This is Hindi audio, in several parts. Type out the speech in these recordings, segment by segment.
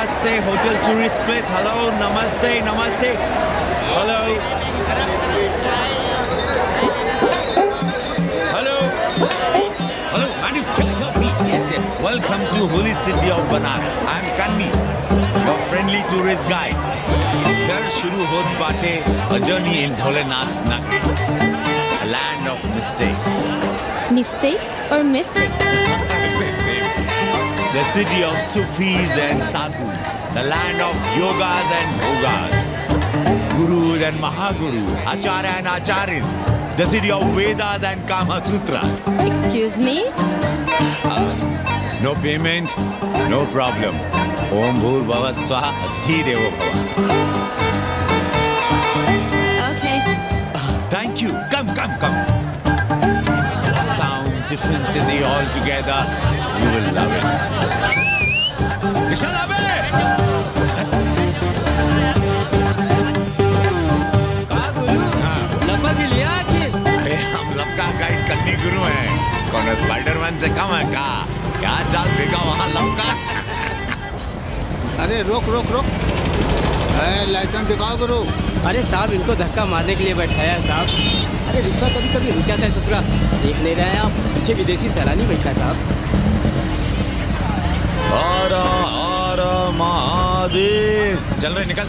Namaste, hotel tourist place. Hello, namaste, namaste. Hello. Hello. Hello, man, you can help me. Yes, yes. Welcome to holy city of Banaras. I am Kanni, your friendly tourist guide. Here shuru hot baate a journey in Bholenath's Nagari, a land of mistakes. Mistakes or mystics? Same. The city of Sufis and Sadhus, the land of yogas and bhogas, gurus and mahagurus, acharya and acharyas, the city of Vedas and Kama Sutras. Excuse me? No payment, no problem. Om Bhur Bhava Swaha Adhi Devo Bhava. Okay. Thank you. Come. Sound, different city altogether. You will love it. Kishan Abe! लपा के लिया कि अरे हम लपका गाइड कन्नी गुरु हैं। कौन स्पाइडरमैन से कम है का? क्या जाल फेंका वहाँ लपका? अरे रोक लाइसेंस दिखाओ गुरु। अरे साहब इनको धक्का मारने के लिए बैठाया है साहब। अरे रिश्वत कभी कभी रुक जाता है ससुरा। देख नहीं रहे हैं आप, पीछे विदेशी सैलानी बैठा है साहब। हर हर महादेव। चल रहे निकल।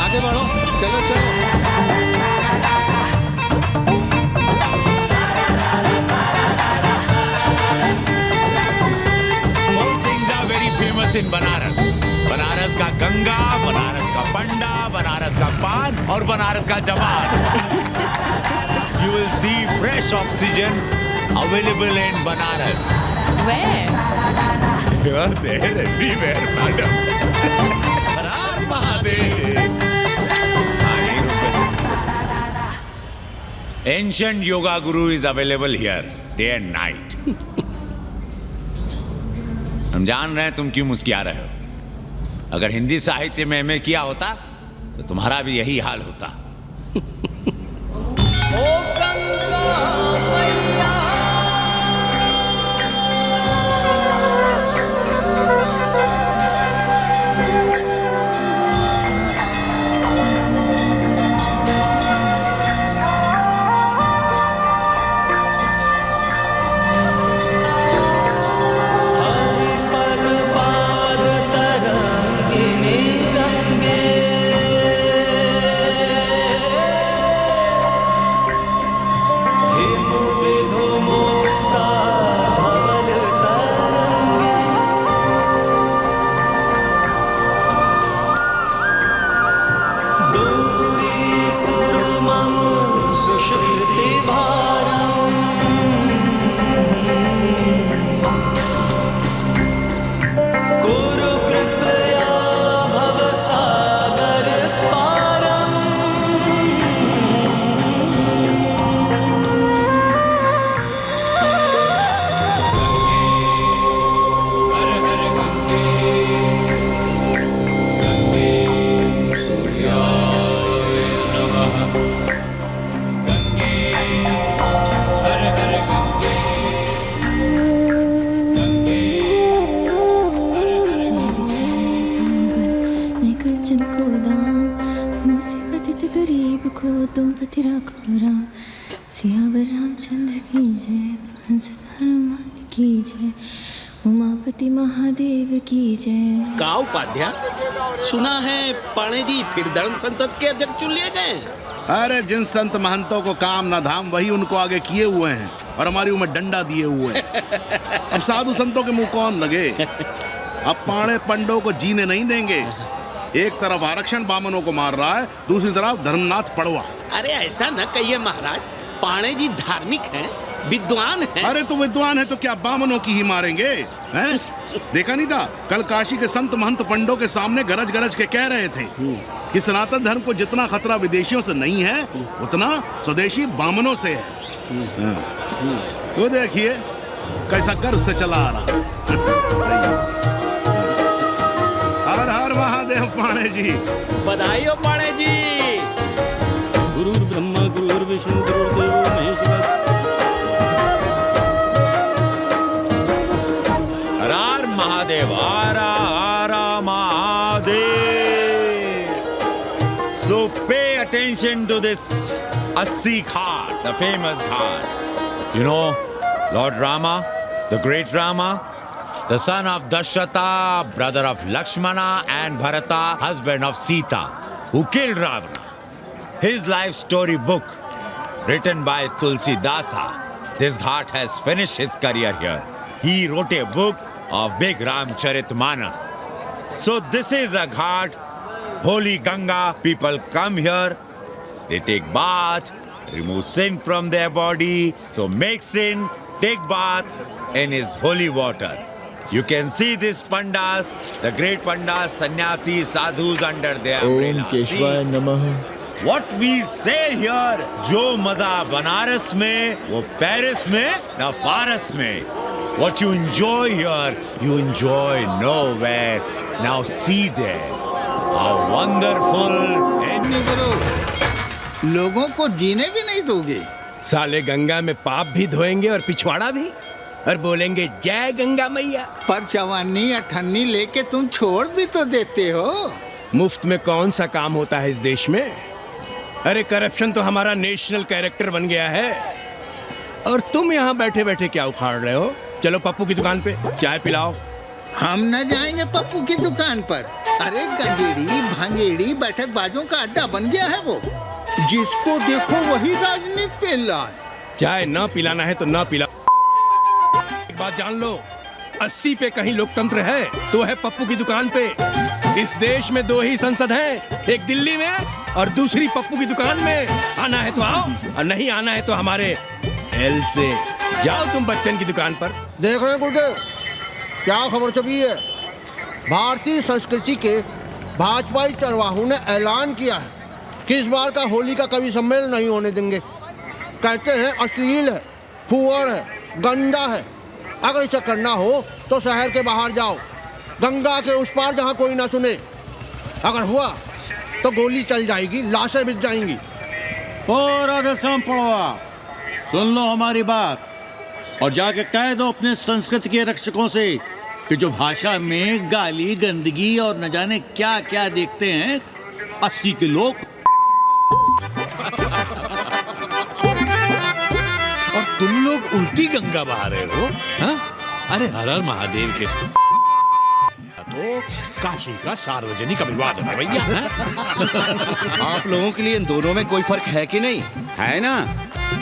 आगे बढ़ो, चलो। Four things are very famous in Banaras. Banaras का गंगा, बनारस का पंडा, बनारस का पान और बनारस का जवान. You will see fresh oxygen available in Banaras. Where? You are there everywhere, madam. Har Har Mahadev. Ancient yoga guru is available here, day and night. हम जान रहे हैं तुम क्यों मुस्कुरा रहे हो. अगर हिंदी साहित्य में एमए किया होता तो तुम्हारा भी यही हाल होता. तुम पति राखो राम, सियावर रामचंद्र की जय, हंस हनुमान की जय, उमापति महादेव की जय. का उपाध्याय, सुना है पाणे जी फिर धर्म संसद के अध्यक्ष चुन लिए गए. अरे जिन संत महंतों को काम न धाम वही उनको आगे किए हुए हैं और हमारी उम्र डंडा दिए हुए हैं. अब साधु संतों के मुंह कौन लगे. अब पाणे पंडों को जीने नहीं देंगे. एक तरफ आरक्षण बामनों को मार रहा है, दूसरी तरफ धर्मनाथ पड़वा. अरे ऐसा न कहिए महाराज, पाणे जी धार्मिक हैं, विद्वान हैं. अरे तो विद्वान है तो क्या बामनों की ही मारेंगे हैं? देखा नहीं था कल काशी के संत महंत पंडों के सामने गरज गरज के कह रहे थे कि सनातन धर्म को जितना खतरा विदेशियों से नहीं है उतना स्वदेशी बामनों से है. वो देखिए कैसा गर्व से चला आ रहा. हर हर महादेव पाणे जी. बधाई हो पाणे जी. गुरुर् ब्रह्मा गुरुर्विष्णु गुरुर्देवो महेश्वर. हर हर महादेव. हर हर Mahadev. attention to this Assi Ghat, the famous Ghat. You know, Lord Rama, the great Rama, the son of Dashrata, brother of Lakshmana, and Bharata, husband of Sita, who killed Ravana. His life story book, written by Tulsi Dasa. This Ghat has finished his career here. He wrote a book of Big Ramcharitmanas. So this is a Ghat, holy Ganga. People come here, they take bath, remove sin from their body. So make sin, take bath in his holy water. You can see these pandas, the great pandas, sannyasis, sadhus under their umbrella. ओम केशवाय नमः। What we say here, जो मजा बनारस में, वो पेरिस में, ना फारस में. What you enjoy here, you enjoy nowhere. Now see there, how wonderful and नहीं करो, लोगों को जीने भी नहीं दोगे। साले गंगा में पाप भी धोएंगे और पिछवाड़ा भी, और बोलेंगे जय गंगा मैया। पर चवानी अठन्नी लेके तुम छोड़ भी तो देते हो। मुफ्त में कौन सा काम होता है इस देश में? अरे करप्शन तो हमारा नेशनल कैरेक्टर बन गया है। और तुम यहाँ बैठे बैठे क्या उखाड़ रहे हो? चलो पप्पू की दुकान पे चाय पिलाओ। हम न जाएंगे पप्पू की दुकान पर। अरे गंजेड़ी भांगेड़ी बैठक बाजों का अड्डा बन गया है वो। जिसको देखो वही राजनीति पेल रहा है। चाय न पिलाना है तो न पिलाओ। एक बात जान लो, 80 पे कहीं लोकतंत्र है तो है पप्पू की दुकान पे। इस देश में 2 ही संसद हैं, एक दिल्ली में और दूसरी पप्पू की दुकान में। आना है तो आओ और नहीं आना है तो हमारे एल से जाओ तुम बच्चन की दुकान पर। देख रहे हैं गुरुदेव, क्या खबर छपी है? भारतीय संस्कृति के भाजपाई चरवाहों ने ऐलान किया है कि इस बार का होली का कवि सम्मेलन नहीं होने देंगे। कहते हैं अश्लील है, फुहड़ है, गंदा है। अगर इसे करना हो तो शहर के बाहर जाओ, गंगा के उस पार जहाँ कोई ना सुने। अगर हुआ तो गोली चल जाएगी, लाशें बिक जाएंगी। और राधेश्याम पड़वा, सुन लो हमारी बात और जाके कह दो अपने संस्कृति के रक्षकों से कि जो भाषा में गाली गंदगी और न जाने क्या क्या देखते हैं 80 के लोग। और तुम लोग उल्टी गंगा बहा रहे हो? हाँ? अरे हर हर महादेव के तो काशी का सार्वजनिक अभिवादन है भैया। आप लोगों के लिए इन दोनों में कोई फर्क है कि नहीं? है ना।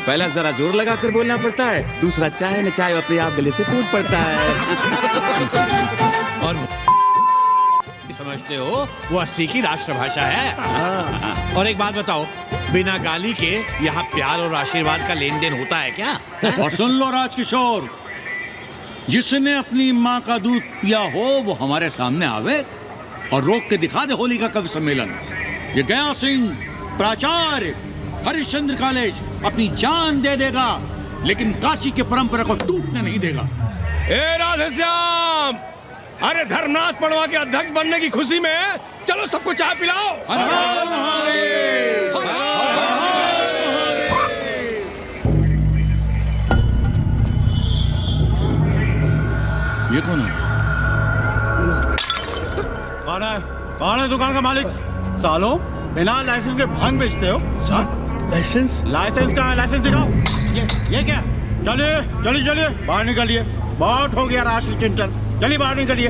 पहला जरा जोर लगा कर बोलना पड़ता है, दूसरा चाहे न चाहे अपने आप गले से कूद पड़ता है। और समझते हो वो 80 की राष्ट्रभाषा है। और एक बात बताओ, बिना गाली के यहाँ प्यार और आशीर्वाद का लेन देन होता है क्या? और सुन लो राजकिशोर, जिसने अपनी माँ का दूध पिया हो वो हमारे सामने आवे और रोक के दिखा दे होली का कवि सम्मेलन। ये गया सिंह प्राचार्य हरिश्चंद्र कॉलेज अपनी जान दे देगा, लेकिन काशी के परंपरा को टूटने नहीं देगा। ए राधेश्याम, अरे धर्मनाथ पड़वा के अध्यक्ष बनने की खुशी में चलो सबको चाय पिलाओ। हर हर महादेव, हर हर महादेव। ये कौन है? कौन है दुकान का मालिक? सालों बिना लाइसेंस के भांग बेचते हो? लाइसेंस? लाइसेंस कहाँ है? लाइसेंस दिखाओ। ये क्या? चलिए बाहर निकलिए। बहुत हो गया राष्ट्र चिंतन। चलिए बाहर निकलिए,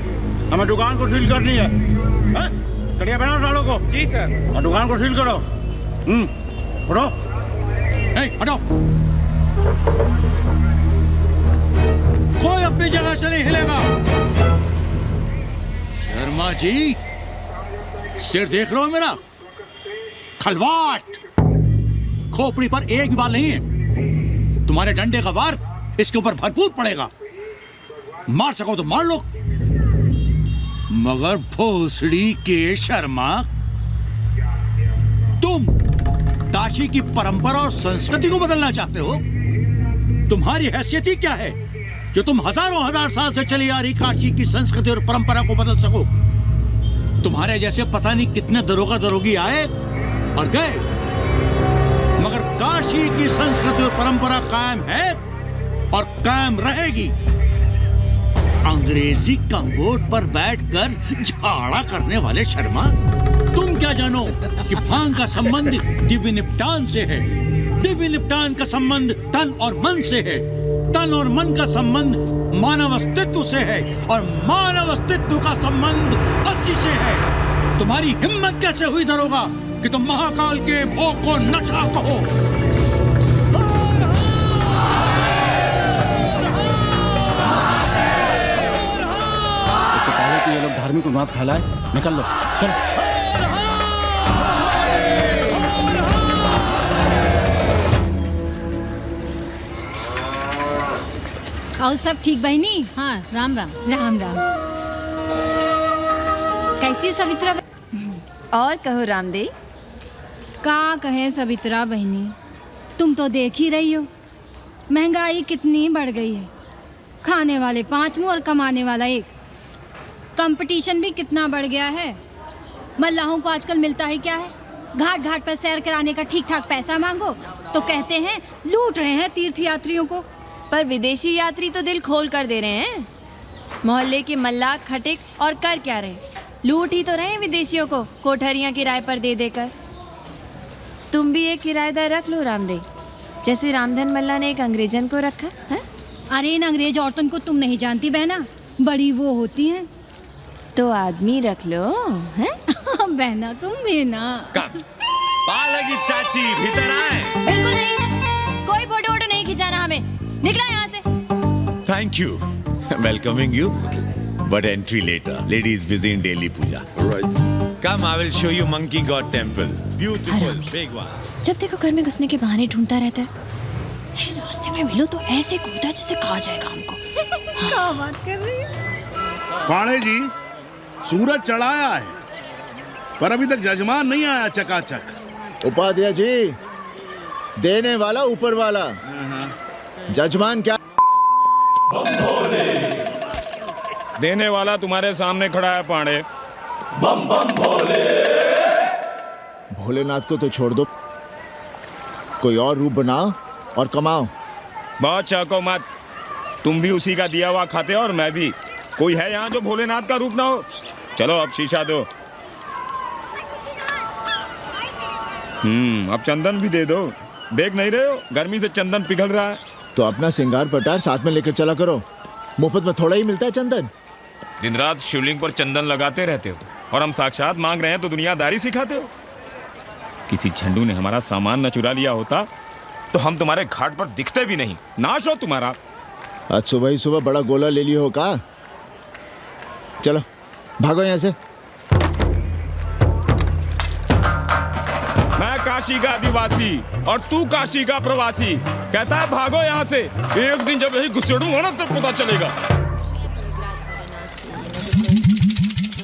हमें दुकान को सील करनी है। कड़िया बनाओ सालों को। जी सर। और दुकान को सील करो। उठो, हटो। कोई अपनी जगह से नहीं हिलेगा। शर्मा जी, सिर देख रहे हो मेरा? खलवाट, खोपड़ी पर एक भी बाल नहीं है। तुम्हारे डंडे का वार इसके ऊपर भरपूर पड़ेगा। मार सको तो मार लो, मगर भोसड़ी के शर्मा, तुम काशी की परंपरा और संस्कृति को बदलना चाहते हो? तुम्हारी हैसियत ही क्या है जो तुम हजारों हजार साल से चली आ रही काशी की संस्कृति और परंपरा को बदल सको? तुम्हारे जैसे पता नहीं कितने दरोगा दरोगी आए और गए, मगर काशी की संस्कृति और परंपरा कायम है और कायम रहेगी। अंग्रेजी कम्बोर्ड पर बैठकर झाड़ा करने वाले शर्मा, तुम क्या जानो कि भांग का संबंध दिव्य निपटान से है, दिव्य निपटान का संबंध तन और मन से है, तन और मन का संबंध मानव अस्तित्व से है, और मानव अस्तित्व का संबंध अस्सी से है। तुम्हारी हिम्मत कैसे हुई दरोगा कि तुम महाकाल के भोग को नशा कहो? इससे पहले कि ये लोग धार्मिक उन्माद फैलाए, निकल लो, चलो। और सब ठीक बहनी? हाँ, राम राम। राम राम। कैसी हो सवित्रा? और कहो रामदेव। का कहे सवित्रा बहनी, तुम तो देख ही रही हो महंगाई कितनी बढ़ गई है। खाने वाले 5 मुंह और कमाने वाला 1। कंपटीशन भी कितना बढ़ गया है। मल्लाहों को आजकल मिलता है क्या है? घाट घाट पर सैर कराने का ठीक ठाक पैसा मांगो तो कहते हैं लूट रहे हैं तीर्थ यात्रियों को। पर विदेशी यात्री तो दिल खोल कर दे रहे हैं। मोहल्ले के मल्लाह खटिक और कर क्या रहे, लूट ही तो रहे हैं विदेशियों को कोठरियां किराए पर दे देकर। तुम भी एक किराएदार रख लो रामदेव, जैसे रामधन मल्ला ने एक अंग्रेजन को रखा है। अरे इन अंग्रेज औरतों को तुम नहीं जानती बहना, बड़ी वो होती हैं। तो आदमी रख लो है? बहना तुम भी ना। पालगी चाची भीतर आए। बिल्कुल नहीं, कोई फोटो वोटो नहीं खिंचाना हमें, निकला यहाँ से। Thank you. Welcoming you, but entry later. Ladies busy in daily puja. Right. Come, I will show you Monkey God Temple. Beautiful, big one. जब देखो घर में घुसने के बहाने ढूंढता रहता है। रास्ते में मिलो तो ऐसे कूदा जैसे खा जाएगा हमको। क्या बात कर रही है? पाणे जी, सूरज चढ़ाया है, पर अभी तक जजमान नहीं आया चकाचक। उपाध्याय जी, देने वाला ऊपर वाला, जजमान क्या? देने वाला तुम्हारे सामने खड़ा है पांडे। भोलेनाथ को तो छोड़ दो, कोई और रूप बनाओ और कमाओ। बहुत चाको मत, तुम भी उसी का दिया हुआ खाते हो और मैं भी। कोई है यहाँ जो भोलेनाथ का रूप ना हो? चलो अब शीशा दो। अब चंदन भी दे दो। देख नहीं रहे हो गर्मी से चंदन पिघल रहा है। तो अपना सिंगार पटार साथ में लेकर चला करो, मुफ्त में थोड़ा ही मिलता है चंदन। दिन रात शिवलिंग पर चंदन लगाते रहते हो और हम साक्षात मांग रहे हैं तो दुनियादारी सिखाते हो। किसी झंडू ने हमारा सामान न चुरा लिया होता तो हम तुम्हारे घाट पर दिखते भी नहीं। नाश हो तुम्हारा। आज सुबह ही सुबह बड़ा गोला ले लिया हो का? चलो भागो यहाँ से। मैं काशी का आदिवासी और तू काशी का प्रवासी, कहता है भागो यहाँ से। एक दिन जब यही घुसेड़ूंगा ना तब पता चलेगा।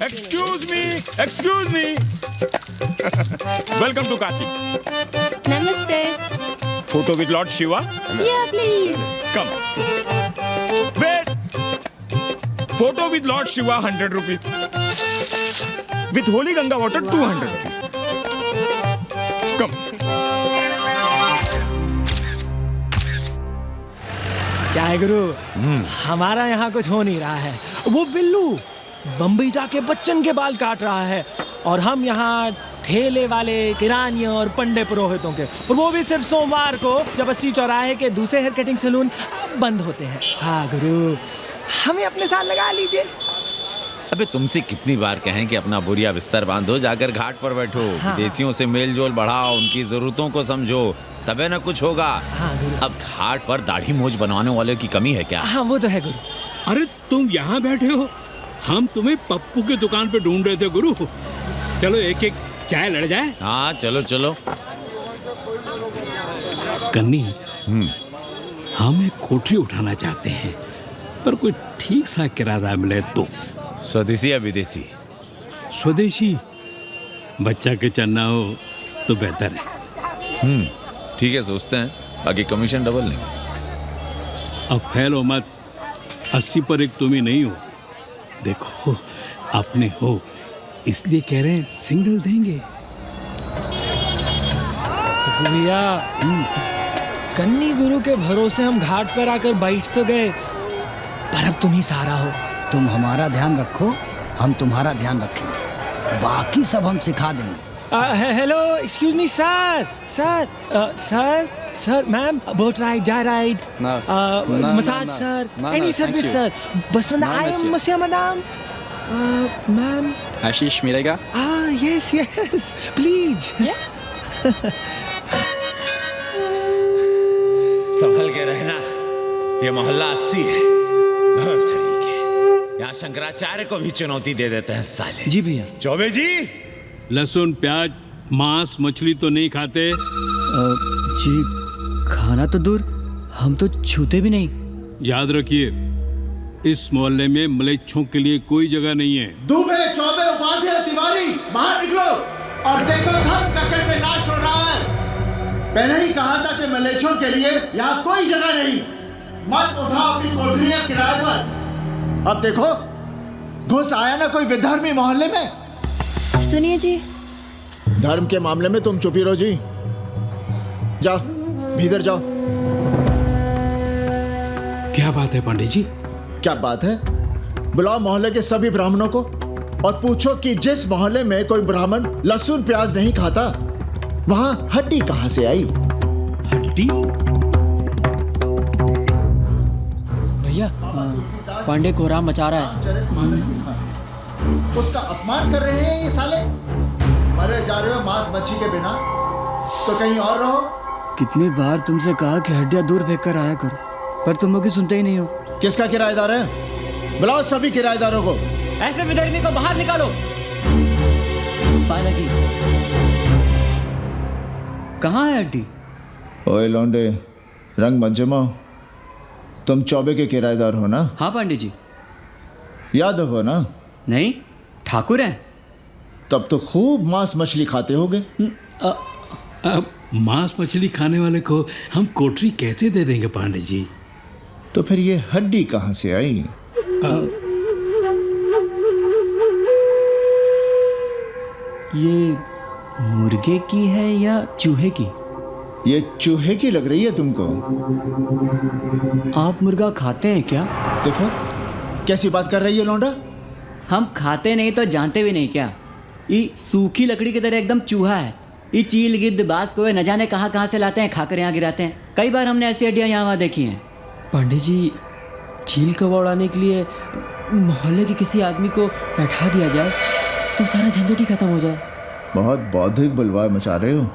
Excuse me welcome to Kashi. नमस्ते। Photo with lord Shiva. Please come wait. Photo with lord Shiva 100 rupees, with holy Ganga water 200 rupees. Come. क्या है गुरु, हमारा यहाँ कुछ हो नहीं रहा है। वो बिल्लू बम्बई जाके बच्चन के बाल काट रहा है और हम यहाँ ठेले वाले, किरानियों और पंडे पुरोहितों के, और वो भी सिर्फ सोमवार को, जब 80 चौराहे के दूसरे हेयर कटिंग सैलून बंद होते हैं। हाँ गुरु, हमें अपने साथ लगा लीजिए। अबे तुमसे कितनी बार कहें कि अपना बोरिया बिस्तर बांधो, जाकर घाट पर बैठो। हाँ। विदेशियों से मेल जोल बढ़ाओ, उनकी जरूरतों को समझो, तबे न कुछ होगा। हाँ गुरु। अब घाट पर दाढ़ी मूंछ बनवाने वाले की कमी है क्या? हाँ वो तो है गुरु। अरे तुम यहाँ बैठे हो, हम तुम्हें पप्पू की दुकान पे ढूंढ रहे थे गुरु। चलो एक एक चाय लड़ जाए। हाँ चलो चलो। कन्नी, हम एक कोठरी उठाना चाहते हैं, पर कोई ठीक सा किराया मिले तो। स्वदेशी या विदेशी? स्वदेशी, बच्चा के चन्ना हो तो बेहतर है। ठीक है, सोचते हैं, बाकी कमीशन डबल नहीं। अब फैलो मत, 80 पर एक तुम ही नहीं हो। देखो अपने हो इसलिए कह रहे हैं, सिंगल देंगे। भैया, कन्नी गुरु के भरोसे हम घाट पर आकर बैठ तो गए, पर अब तुम ही सहारा हो। तुम हमारा ध्यान रखो, हम तुम्हारा ध्यान रखेंगे। बाकी सब हम सिखा देंगे। Hello, excuse me sir, sir, ma'am, boat ride, जा ride, massage sir, any service sir, Basant I am मसिया मैडम, मैम। आशीष मिलेगा? Yes, please. संभल के रहना, ये मोहल्ला 80 है, बहुत सड़ी के। यहाँ शंकराचार्य को भी चुनौती दे देते हैं साले। जी भैया। चौबे जी, लहसुन, प्याज, मांस, मछली तो नहीं खाते? जी खाना तो दूर, हम तो छूते भी नहीं। याद रखिए, इस मोहल्ले में मलेच्छों के लिए कोई जगह नहीं है। दुबे, चौबे, उपाध्याय, तिवारी, बाहर निकलो और देखो धर्म का कैसे नाश हो रहा है। पहले ही कहा था कि मलेच्छों के लिए यहाँ कोई जगह नहीं। मत उठाओ अपनी कोठरियाँ किराए पर। अब देखो, घुस आया ना कोई विधर्मी मोहल्ले में। सुनिए जी, धर्म के मामले में तुम चुप ही रहो जी। जाओ, भीतर जाओ। क्या बात है पंडित जी? क्या बात है? बुलाओ मोहल्ले के सभी ब्राह्मणों को और पूछो कि जिस मोहल्ले में कोई ब्राह्मण लहसुन प्याज नहीं खाता, वहां हड्डी कहां से आई? हड्डी? भैया, पांडे कोहराम मचा रहा है। उसका अपमान कर रहे हैं ये साले। मरे जा रहे हो मांस मच्छी के बिना, तो कहीं और रहो। कितनी बार तुमसे कहा कि हड्डियां दूर फेंक कर आया करो, पर तुम लोग सुनते ही नहीं हो। किसका किराएदार है? बुलाओ सभी किराएदारों को। ऐसे विधर्मी को बाहर निकालो। पालकी, कहाँ है हड्डी? ओए लौंडे, रंग मत जमाओ। तुम चौबे के किराएदार हो ना? हाँ पंडित जी। यादव हो ना? नहीं, ठाकुर हैं। तब तो खूब मांस मछली खाते होगे। अब मांस मछली खाने वाले को हम कोठरी कैसे दे देंगे पांडे जी? तो फिर ये हड्डी कहाँ से आई? ये मुर्गे की है या चूहे की? ये चूहे की लग रही है तुमको। आप मुर्गा खाते हैं क्या? देखो कैसी बात कर रही है लौंडा। हम खाते नहीं तो जानते भी नहीं क्या? ये सूखी लकड़ी की तरह एकदम चूहा है। ये चील गिद्ध बाज को न जाने कहाँ से लाते हैं, खाकर यहाँ गिराते हैं। कई बार हमने ऐसी हड्डियाँ यहाँ वहाँ देखी हैं। पांडे जी, चील कौवा उड़ाने के लिए मोहल्ले के किसी आदमी को बैठा दिया जाए तो सारा झंझट ही खत्म हो जाए। बहुत बौद्धिक बुलवाए मचा रहे हो।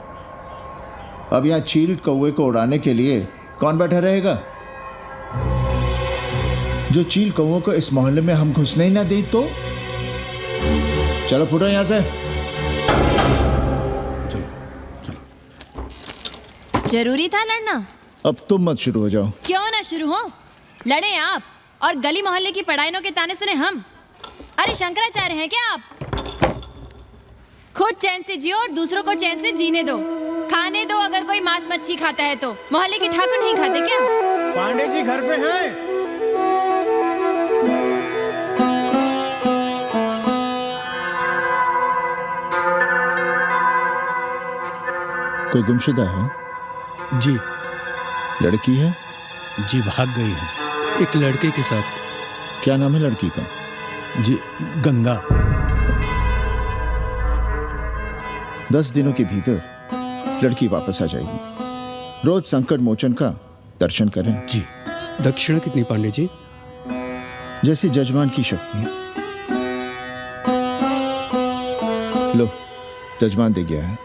अब यहाँ चील कौवे को उड़ाने के लिए कौन बैठा रहेगा? जो चील कौवों को इस मोहल्ले में हम घुसने ही ना दे तो। चलो फुटो यहाँ से। जरूरी था लड़ना? अब तुम मत शुरू हो जाओ। क्यों ना शुरू हो? लड़े आप और गली मोहल्ले की पढ़ाइयों के ताने सुने हम। अरे शंकराचार्य हैं क्या आप? खुद चैन से जियो और दूसरों को चैन से जीने दो। खाने दो अगर कोई मांस मच्छी खाता है तो। मोहल्ले के ठाकुर नहीं खाते क्या? पांडे जी घर पे हैं? कोई गुमशुदा है? जी। लड़की है? जी भाग गई है एक लड़के के साथ। क्या नाम है लड़की का? जी गंगा। 10 दिनों के भीतर लड़की वापस आ जाएगी। रोज संकट मोचन का दर्शन करें। जी। दक्षिणा कितनी पांडे जी? जैसी जजमान की शक्ति। लो, जजमान दे गया है।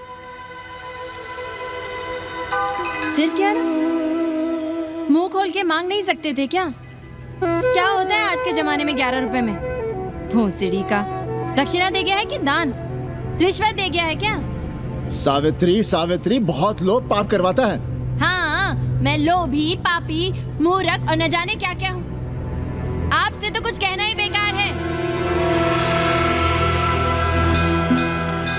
सिर क्या? मुंह खोल के मांग नहीं सकते थे क्या? क्या होता है आज के जमाने में 11 रुपए में? भोसड़ी का दक्षिणा दे गया है कि दान? रिश्वत दे गया है क्या? सावित्री, सावित्री बहुत लोभ पाप करवाता है। हाँ, मैं लोभी, पापी, मूर्ख और न जाने क्या क्या हूँ। आपसे तो कुछ कहना ही बेकार है।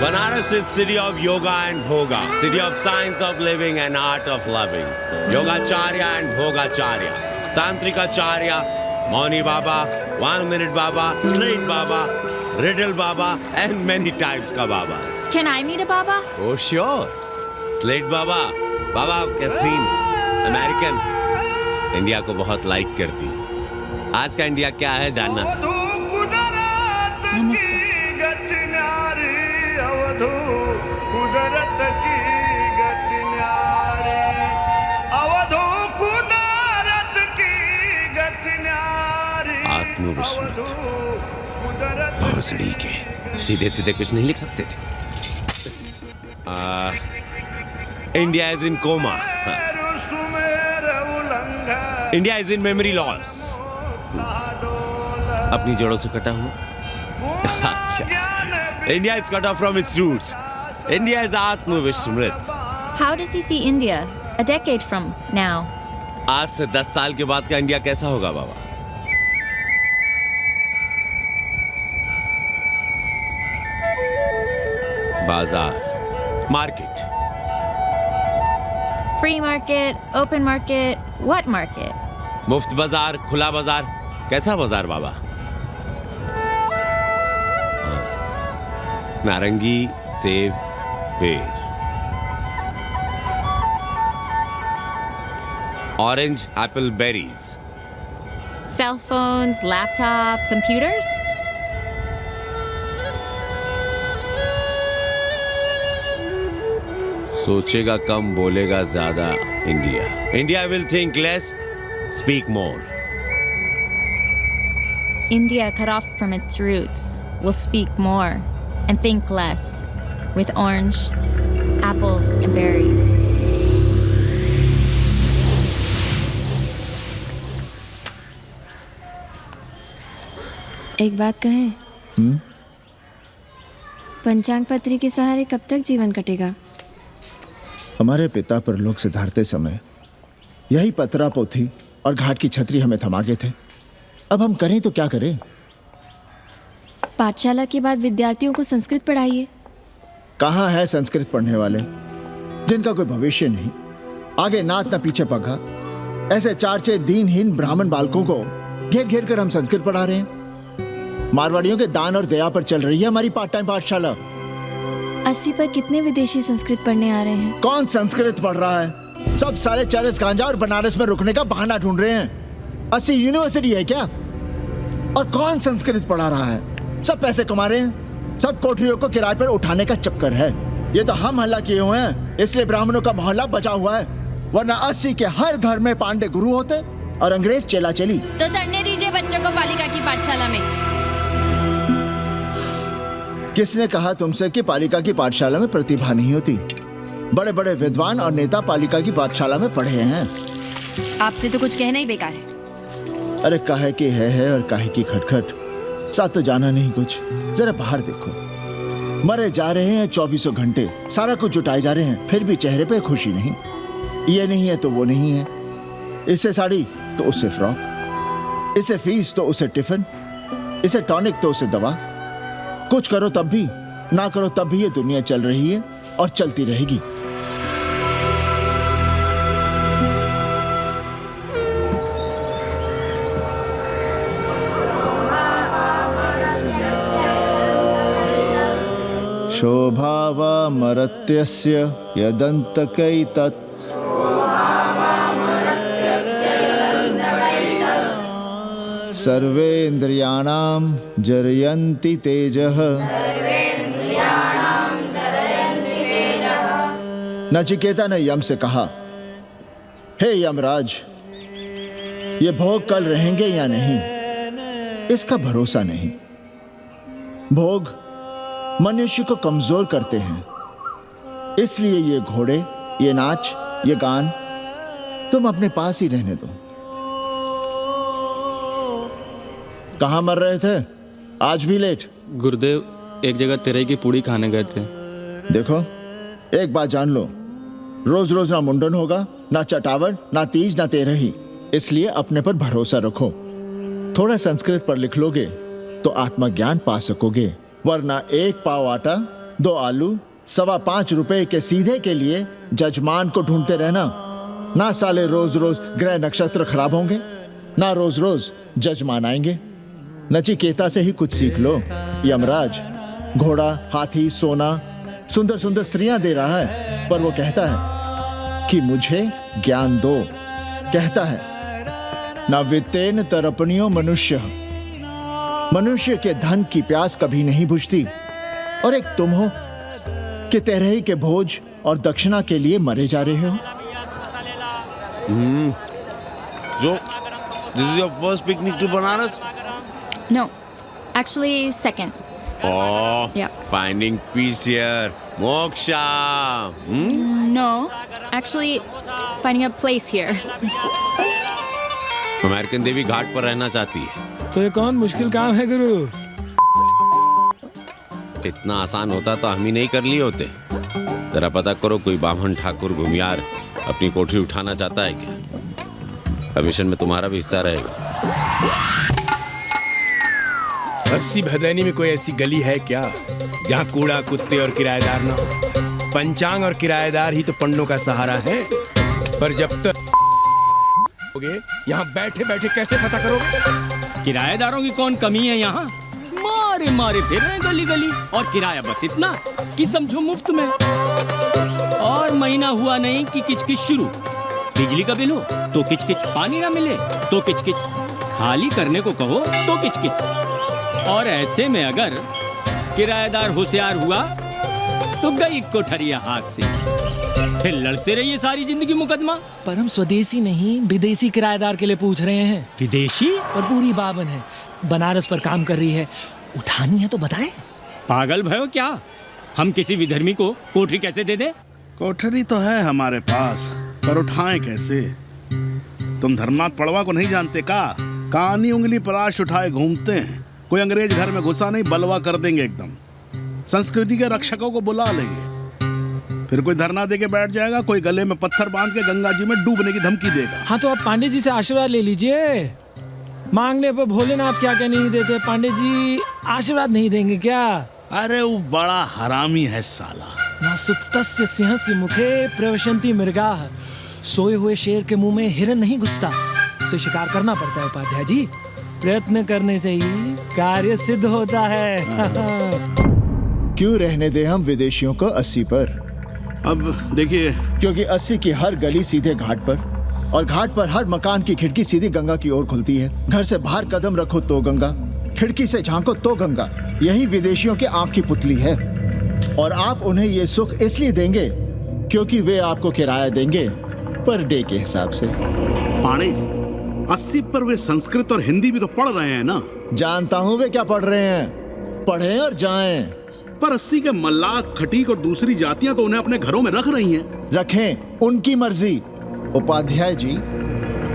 Banaras is city of yoga and bhoga, city of science of living and art of loving. Yogacharya and Bhogacharya, Tantrikacharya, Mauni Baba, 1 minute Baba, straight Baba, riddle Baba and many types ka Babas. Can I meet a Baba? Oh sure, Slate Baba, Baba Catherine, American, India को बहुत लाइक करती है। आज का इंडिया क्या है जानना चाहती? नमस्ते। आत्मविस्मृत भोसड़ी के सीधे सीधे कुछ नहीं लिख सकते थे। India is in coma, India is in memory loss, अपनी जड़ों से कटा हुआ। अच्छा, India is cut off from its roots, India is आत्मविस्मृत। How does he see India a decade from now? आज से 10 साल के बाद का इंडिया कैसा होगा बाबा? बाजार, market, Free market, open market, what market? मुफ्त बाजार, खुला बाजार, कैसा बाजार बाबा? नारंगी, सेब, बेर, orange, Apple, berries, Cell phones, laptop, computers? सोचेगा कम बोलेगा ज्यादा India. India will think less, speak more. India cut off from its roots will speak more and think less with orange, apples, and berries. एक बात कहें? पंचांग पत्री के सहारे कब तक जीवन कटेगा? हमारे पिता पर लोग सिधारते समय यही पतरा पोथी और घाट की छतरी हमें थमा गए थे। अब हम करें तो क्या करें? पाठशाला के बाद विद्यार्थियों को संस्कृत पढ़ाइए। कहाँ है संस्कृत पढ़ने वाले जिनका कोई भविष्य नहीं, आगे नात न पीछे पगा। ऐसे 4 दीनहीन ब्राह्मण बालकों को घेर घेर कर हम संस्कृत पढ़ा रहे हैं। मारवाड़ियों के दान और दया पर चल रही है हमारी पार्ट टाइम पाठशाला। 80 पर कितने विदेशी संस्कृत पढ़ने आ रहे हैं? कौन संस्कृत पढ़ रहा है? सब सारे चरस गांजा और बनारस में रुकने का बहाना ढूंढ रहे हैं। 80 यूनिवर्सिटी है क्या? और कौन संस्कृत पढ़ा रहा है? सब पैसे कमा रहे हैं। सब कोठरियों को किराए पर उठाने का चक्कर है। ये तो हम हल्ला किए हुए हैं, इसलिए ब्राह्मणों का मोहल्ला बचा हुआ है, वरना 80 के हर घर में पांडे गुरु होते और अंग्रेज चेला चली। तो सड़ने दीजिए बच्चों को पालिका की पाठशाला में। किसने कहा तुमसे कि पालिका की पाठशाला में प्रतिभा नहीं होती? बड़े बड़े विद्वान और नेता पालिका की पाठशाला में पढ़े हैं। आपसे तो कुछ कहना ही बेकार है। अरे काहे की है और काहे की खटखट, साथ तो जाना नहीं कुछ। जरा बाहर देखो, मरे जा रहे हैं 24 घंटे, सारा कुछ जुटाए जा रहे हैं, फिर भी चेहरे पे खुशी नहीं। ये नहीं है तो वो नहीं है, इसे साड़ी तो उसे फ्रॉक, इसे फीस तो उसे टिफिन, इसे टॉनिक तो उसे दवा। कुछ करो तब भी, ना करो तब भी ये दुनिया चल रही है और चलती रहेगी। शोभावा मरत्यस्य यदन्तकैतत् सर्वेन्द्रियाणां जरयन्ति तेजः। नचिकेता ने यम से कहा, हे यमराज, ये भोग कल रहेंगे या नहीं, इसका भरोसा नहीं। भोग मनुष्य को कमजोर करते हैं, इसलिए ये घोड़े, ये नाच, ये गान तुम अपने पास ही रहने दो। कहाँ मर रहे थे? आज भी लेट? गुरुदेव, एक जगह तेरई की पूड़ी खाने गए थे। देखो, एक बात जान लो, रोज रोज ना मुंडन होगा, ना चटावट, ना तीज, ना तेरही। इसलिए अपने पर भरोसा रखो। थोड़ा संस्कृत पर लिख लोगे तो आत्मज्ञान पा सकोगे, वरना 1 पाव आटा, 2 आलू, 5.25 रुपए के सीधे के लिए जजमान को ढूंढते रहना। ना साले रोज रोज ग्रह नक्षत्र खराब होंगे, ना रोज रोज जजमान आएंगे। नचिकेता से ही कुछ सीख लो। यमराज घोड़ा, हाथी, सोना, सुंदर सुंदर स्त्रियां दे रहा है, पर वो कहता है कि मुझे ज्ञान दो। कहता है, न वित्तेन तरपणियो मनुष्य, मनुष्य के धन की प्यास कभी नहीं बुझती। और एक तुम हो कि तेरही के भोज और दक्षिणा के लिए मरे जा रहे हो। So, this is your first picnic to Banaras? No, actually, second. Oh, Yeah. finding peace here. Moksha. No, actually, finding a place here. American देवी घाट पर रहना चाहती है। तो ये कौन मुश्किल काम है गुरु? इतना आसान होता तो हम ही नहीं कर लिए होते। जरा पता करो कोई बामन ठाकुर घुमियार अपनी कोठरी उठाना चाहता है क्या? कमीशन में तुम्हारा भी हिस्सा रहेगा। 80 भदैनी में कोई ऐसी गली है क्या जहाँ कूड़ा कुत्ते और किराएदार ना हो? पंचांग और किराएदार ही तो पंडों का सहारा है। पर जब तक यहाँ बैठे बैठे कैसे पता करोगे? किराएदारों की कौन कमी है यहाँ? मारे मारे फिर रहे गली गली, और किराया बस इतना कि समझो मुफ्त में। और महीना हुआ नहीं कि किचकिच शुरू। बिजली का बिल हो तो किचकिच, पानी ना मिले तो किचकिच, खाली करने को कहो तो किचकिच। और ऐसे में अगर किराएदार होशियार हुआ तो गई कोठरिया हाथ से, फिर लड़ते रहिए सारी जिंदगी मुकदमा। पर हम स्वदेशी नहीं विदेशी किराएदार के लिए पूछ रहे हैं। विदेशी? पर पूरी बावन है, बनारस पर काम कर रही है, उठानी है तो बताएं। पागल भयो क्या? हम किसी विधर्मी को कोठरी कैसे दे दें? कोठरी तो है हमारे पास, पर उठाएं कैसे? तुम धर्मनाथ पड़वा को नहीं जानते का? कानी उंगली पराश उठाए घूमते हैं। कोई अंग्रेज घर में घुसा नहीं, बलवा कर देंगे एकदम। संस्कृति के रक्षकों को बुला लेंगे, फिर कोई धरना दे के बैठ जाएगा, कोई गले में पत्थर बांध के गंगा जी में डूबने की धमकी देगा। हाँ तो आप पांडे जी से आशीर्वाद ले लीजिए। मांगने पर भोलेनाथ क्या क्या नहीं देते, पांडे जी आशीर्वाद नहीं देंगे क्या? अरे वो बड़ा हरामी है साला। ना सुप्तस्य सिंहस्य मुखे प्रवशन्ति मृगाः। सोए हुए शेर के मुंह में हिरन नहीं घुसता, उसे शिकार करना पड़ता है उपाध्याय जी। प्रयत्न करने से ही कार्य सिद्ध होता है। क्यों रहने दे हम विदेशियों को 80 पर? अब देखिए, क्योंकि 80 की हर गली सीधे घाट पर, और घाट पर हर मकान की खिड़की सीधी गंगा की ओर खुलती है। घर से बाहर कदम रखो तो गंगा, खिड़की से झांको तो गंगा। यही विदेशियों की आंख की पुतली है। और आप उन्हें ये सुख इसलिए देंगे क्योंकि वे आपको किराया देंगे पर डे के हिसाब से। पांडे जी, 80 पर वे संस्कृत और हिंदी भी तो पढ़ रहे हैं ना? जानता हूँ वे क्या पढ़ रहे हैं, पढ़ें और जाएं। पर 80 के मल्लाक, खटीक और दूसरी जातियां तो उन्हें अपने घरों में रख रही हैं। रखें, उनकी मर्जी। उपाध्याय जी,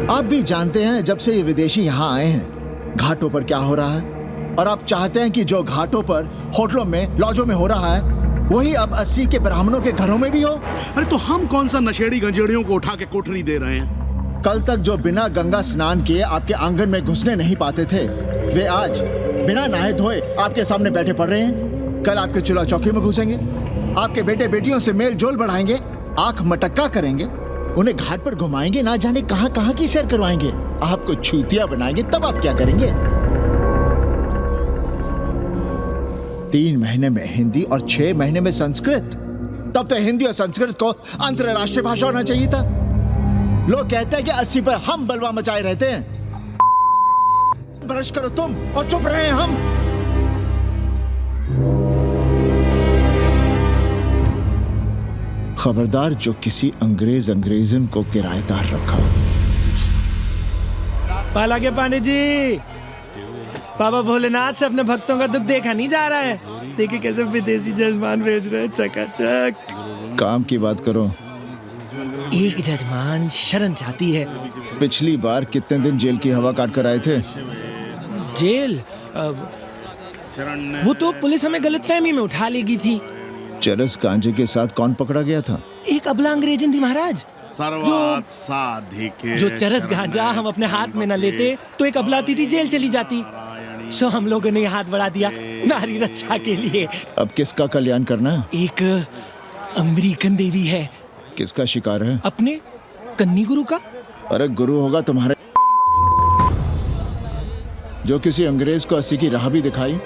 आप भी जानते हैं जब से ये विदेशी यहाँ आए हैं घाटों पर क्या हो रहा है, और आप चाहते हैं कि जो घाटों पर, होटलों में, लॉजों में हो रहा है वही अब 80 के ब्राह्मणों के घरों में भी हो। अरे तो हम कौन सा नशेड़ी गंजेड़ियों को उठा के कोठरी दे रहे हैं? कल तक जो बिना गंगा स्नान किए आपके आंगन में घुसने नहीं पाते थे, वे आज बिना नहाए धोए आपके सामने बैठे पड़ रहे हैं। कल आपके चूल्हा चौकी में घुसेंगे, आपके बेटे बेटियों से मेल जोल बढ़ाएंगे, आंख मटक्का करेंगे, उन्हें घाट पर घुमाएंगे, ना जाने कहां कहां की सैर करवाएंगे, आपको छूतिया बनाएंगे। तब आप क्या करेंगे? 3 महीने में हिंदी और 6 महीने में संस्कृत। तब तो हिंदी और संस्कृत को अंतरराष्ट्रीय भाषा होना चाहिए था। लोग कहते हैं कि 80 पर हम बलवा मचाए रहते हैं। ब्रश करो तुम और चुप रहे हम। खबरदार जो किसी अंग्रेजन को किराएदार रखा। पाला के पांडे जी, बाबा भोलेनाथ से अपने भक्तों का दुख देखा नहीं जा रहा है। देखिए कैसे विदेशी जजमान भेज रहे हैं, चकाचक। काम की बात करो। एक जजमान शरण चाहती है। पिछली बार कितने दिन जेल की हवा काट कर आए थे? जेल? वो तो पुलिस हमें गलतफहमी में उठा लेगी थी। चरस गांजे के साथ कौन पकड़ा गया था? एक अबला अंग्रेजन थी महाराज। सर्वात साधिके जो चरस गांजा हम अपने हाथ में न लेते तो एक अबलाती थी जेल चली जाती। सो हम लोगों ने हाथ बढ़ा दिया नारी रक्षा के लिए। अब किसका कल्याण करना है? एक अमेरिकन देवी है। किसका शिकार है? अपने कन्नी गुरु का। अरे गुरु होगा तुम्हारे, जो किसी अंग्रेज को 80 की राह भी दिखाई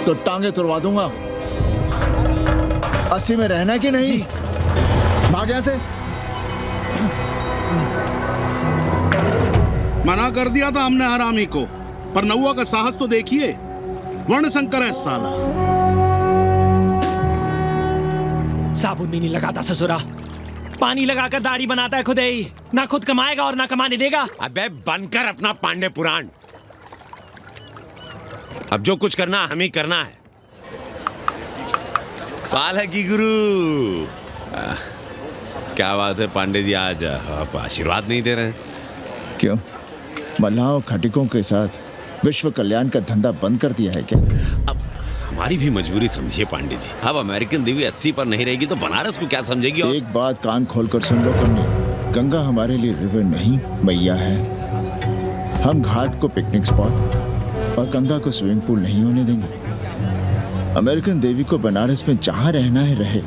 तो टांगे तुड़वा दूंगा। 80 में रहना कि नहीं? भाग यहाँ से। मना कर दिया था हमने हरामी को, पर नौवा का साहस तो देखिए। वर्ण संकर है साला। साबुन भी नहीं लगाता ससुरा, पानी लगाकर दाढ़ी बनाता है खुद ही। ना खुद कमाएगा और ना कमाने देगा। अबे बनकर अपना पांडे पुराण। अब जो कुछ करना हमें करना है। पालकी गुरु। क्या बात है पांडे जी, आज आप आशीर्वाद नहीं दे रहे हैं? क्यों, मल्लाहों खटिकों के साथ विश्व कल्याण का धंधा बंद कर दिया है क्या? अब हमारी भी मजबूरी समझिए पांडे जी। अब अमेरिकन देवी 80 पर नहीं रहेगी तो बनारस को क्या समझेगी? और एक बात कान खोलकर सुन लो कन्नी, गंगा हमारे लिए रिवर नहीं मैया है। हम घाट को पिकनिक स्पॉट और गंगा को स्विमिंग पूल नहीं होने देंगे। अमेरिकन देवी को बनारस में जहां रहना है रहे,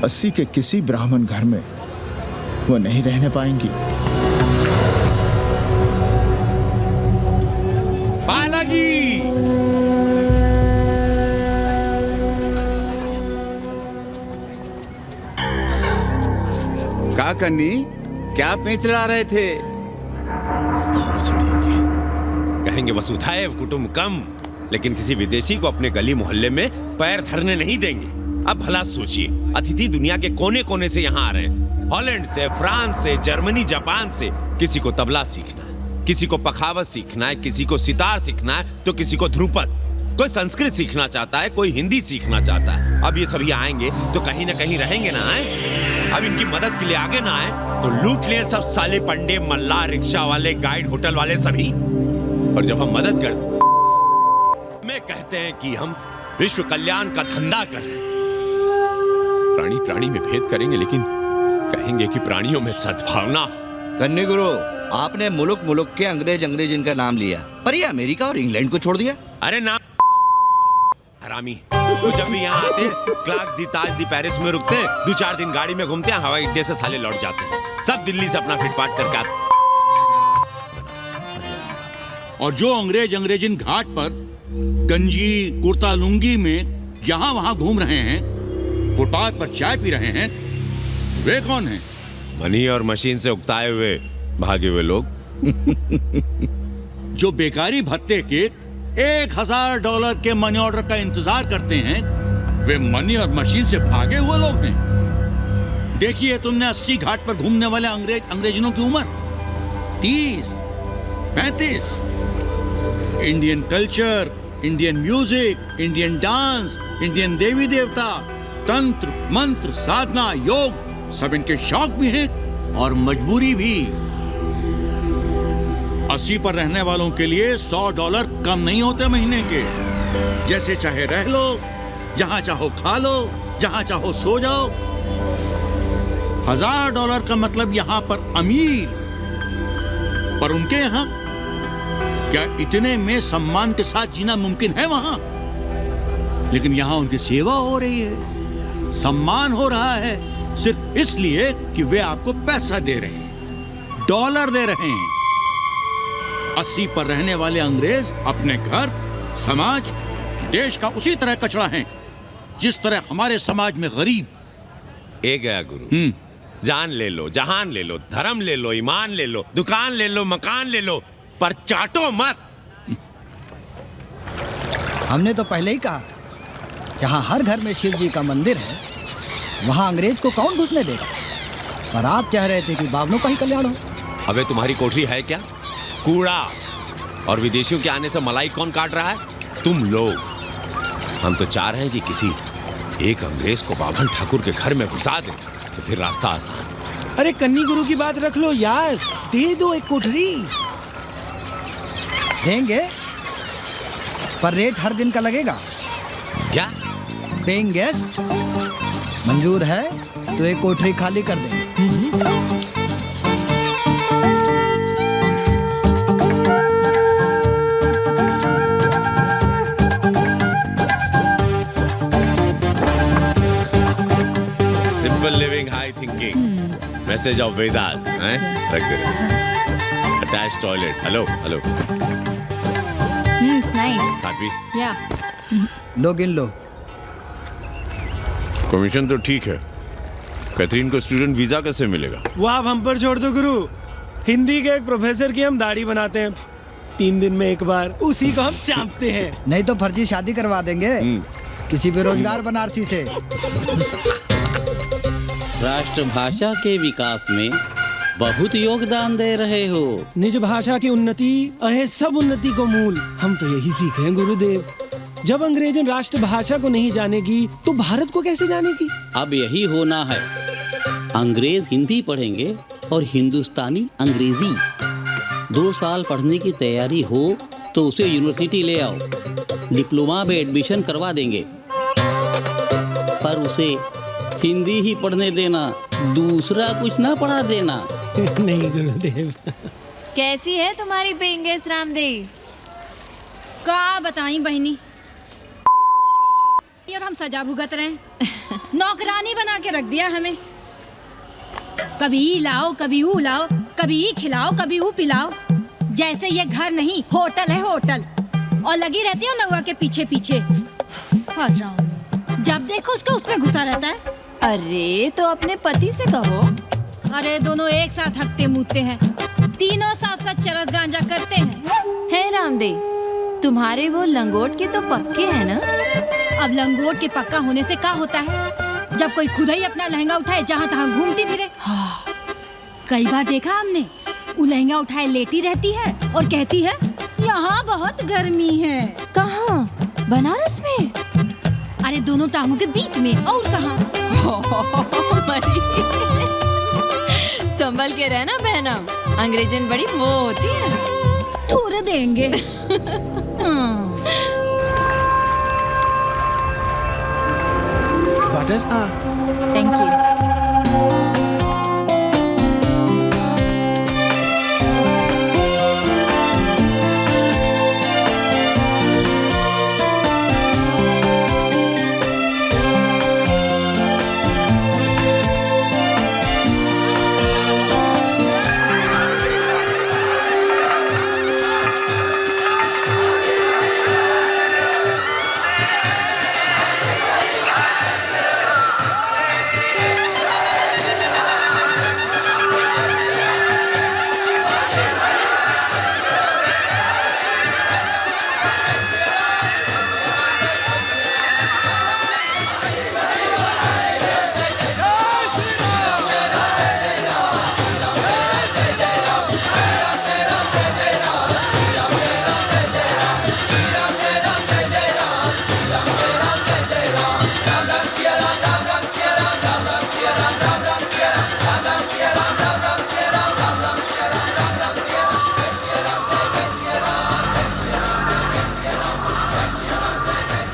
80 के किसी ब्राह्मण घर में वो नहीं रहने पाएंगी। पालकी! का कन्नी, क्या पेंच ला रहे थे? कहेंगे वसुधैव कुटुंबकम, लेकिन किसी विदेशी को अपने गली मोहल्ले में पैर धरने नहीं देंगे। अब भला सोचिए, अतिथि दुनिया के कोने कोने से यहाँ आ रहे हैं, हॉलैंड से, फ्रांस से, जर्मनी, जापान से। किसी को तबला सीखना है, किसी को पखावत सीखना है, किसी को सितार सीखना है, तो किसी को ध्रुपद। कोई संस्कृत सीखना चाहता है, कोई हिंदी सीखना चाहता है। अब ये सभी आएंगे तो कहीं ना कहीं रहेंगे ना। आए अब इनकी मदद के लिए आगे ना आए तो लूट लिए सब साले पंडे, मल्ला, रिक्शा वाले, गाइड, होटल वाले सभी। और जब हम मदद करते में कहते हैं कि हम विश्व कल्याण का धंधा कर रहे हैं। प्राणी प्राणी में भेद करेंगे, लेकिन कहेंगे कि प्राणियों में सद्भावना। कन्नी गुरु, आपने मुल्क मुल्क के अंग्रेज इनका नाम लिया, पर ये अमेरिका और इंग्लैंड को छोड़ दिया। अरे ना हरामी, वो जब भी यहाँ आते क्लार्क्स दी, ताज दी, पेरिस में रुकते हैं, 2-4 दिन गाड़ी में घूमते हैं, हवाई अड्डे से साले लौट जाते हैं। सब दिल्ली से अपना फिटपाट करके आते। और जो अंग्रेजिन घाट पर गंजी कुर्ता लुंगी में यहाँ वहाँ घूम रहे हैं, फुटपाथ पर चाय पी रहे हैं, वे कौन हैं? मनी और मशीन से उकताए हुए भागे हुए लोग। जो बेकारी भत्ते के $1000 के मनी ऑर्डर का इंतजार करते हैं, वे मनी और मशीन से भागे हुए लोग हैं। देखिए तुमने 80 घाट पर घूमने वाले अंग्रेजों की उम्र 30-35। Indian culture, Indian music, Indian dance, Indian देवी देवता, तंत्र मंत्र, साधना, योग, सब इनके शौक भी हैं और मजबूरी भी। 80 पर रहने वालों के लिए $100 कम नहीं होते महीने के। जैसे चाहे रह लो, जहां चाहो खा लो, जहां चाहो सो जाओ। $1000 का मतलब यहां पर अमीर, पर उनके यहां क्या इतने में सम्मान के साथ जीना मुमकिन है वहां? लेकिन यहां उनकी सेवा हो रही है, सम्मान हो रहा है, सिर्फ इसलिए कि वे आपको पैसा दे रहे हैं, डॉलर दे रहे हैं। 80 पर रहने वाले अंग्रेज अपने घर, समाज, देश का उसी तरह कचरा हैं, जिस तरह हमारे समाज में गरीब। ए गया गुरु, जान ले लो, जहान ले लो, धर्म ले लो, ईमान ले लो, दुकान ले लो, मकान ले लो, पर चाटो मत। हमने तो पहले ही कहा था, जहां हर घर में शिव जी का मंदिर है, वहां अंग्रेज को कौन घुसने देगा? पर आप कह रहे थे कि बावनों का ही कल्याण हो। अबे तुम्हारी कोठरी है क्या? कूड़ा। और विदेशियों के आने से मलाई कौन काट रहा है? तुम लोग। हम तो चाह रहे हैं कि किसी एक अंग्रेज को बाभन ठाकुर के घर में घुसा दे, तो फिर रास्ता आसान। अरे कन्नी गुरु की बात रख लो यार, दे दो एक कोठरी। देंगे, पर रेट हर दिन का लगेगा। क्या? पेइंग गेस्ट मंजूर है तो एक कोठरी खाली कर देंगे। Simple living, high thinking, message of Vedas हैं? रख दे। Attach toilet. Hello hello. It's nice. काफी। Yeah. लो गिन लो। कमीशन तो ठीक है, कैथरीन को स्टूडेंट वीजा कैसे मिलेगा? वो आप हम पर छोड़ दो गुरु। हिंदी के एक प्रोफेसर की हम दाढ़ी बनाते हैं 3 दिन में एक बार, उसी को हम चापते हैं। नहीं तो फर्जी शादी करवा देंगे किसी बेरोजगार बनारसी से। राष्ट्रभाषा के विकास में बहुत योगदान दे रहे हो। निज भाषा की उन्नति अहे सब उन्नति को मूल। हम तो यही सीखे हैं गुरुदेव। जब अंग्रेजन राष्ट्रभाषा को नहीं जानेगी तो भारत को कैसे जानेगी? अब यही होना है। अंग्रेज हिंदी पढ़ेंगे और हिंदुस्तानी अंग्रेजी। 2 साल पढ़ने की तैयारी हो तो उसे यूनिवर्सिटी ले आओ, डिप्लोमा में एडमिशन करवा देंगे, पर उसे हिंदी ही पढ़ने देना, दूसरा कुछ ना पढ़ा देना। नहीं गुरुदेव। कैसी है तुम्हारी पेंगेस रामदेव? का बताई बहनी, और हम सजा भुगत रहे हैं। नौकरानी बना के रख दिया हमें। कभी ई लाओ, कभी ऊ लाओ, कभी ई खिलाओ, कभी ऊ पिलाओ। जैसे ये घर नहीं होटल है होटल। और लगी रहती है नौवा के पीछे पीछे। जब देखो उसको उसमें घुसा रहता है। अरे तो अपने पति से कहो। अरे दोनों एक साथ हकते मुतते हैं, तीनों साथ साथ चरस गांजा करते हैं। है रामदेव, तुम्हारे वो लंगोट के तो पक्के हैं ना? अब लंगोट के पक्का होने से क्या होता है, जब कोई खुद ही अपना लहंगा उठाए जहाँ तहाँ घूमती फिरे। कई बार देखा हमने, वो लहंगा उठाए लेटी रहती है और कहती है यहाँ बहुत गर्मी है। कहाँ? बनारस में? अरे दोनों टांगों के बीच में। और कहाँ? संभल के रहना बहनम, अंग्रेजन बड़ी वो होती है। थोड़े देंगे। वाटर? Thank you.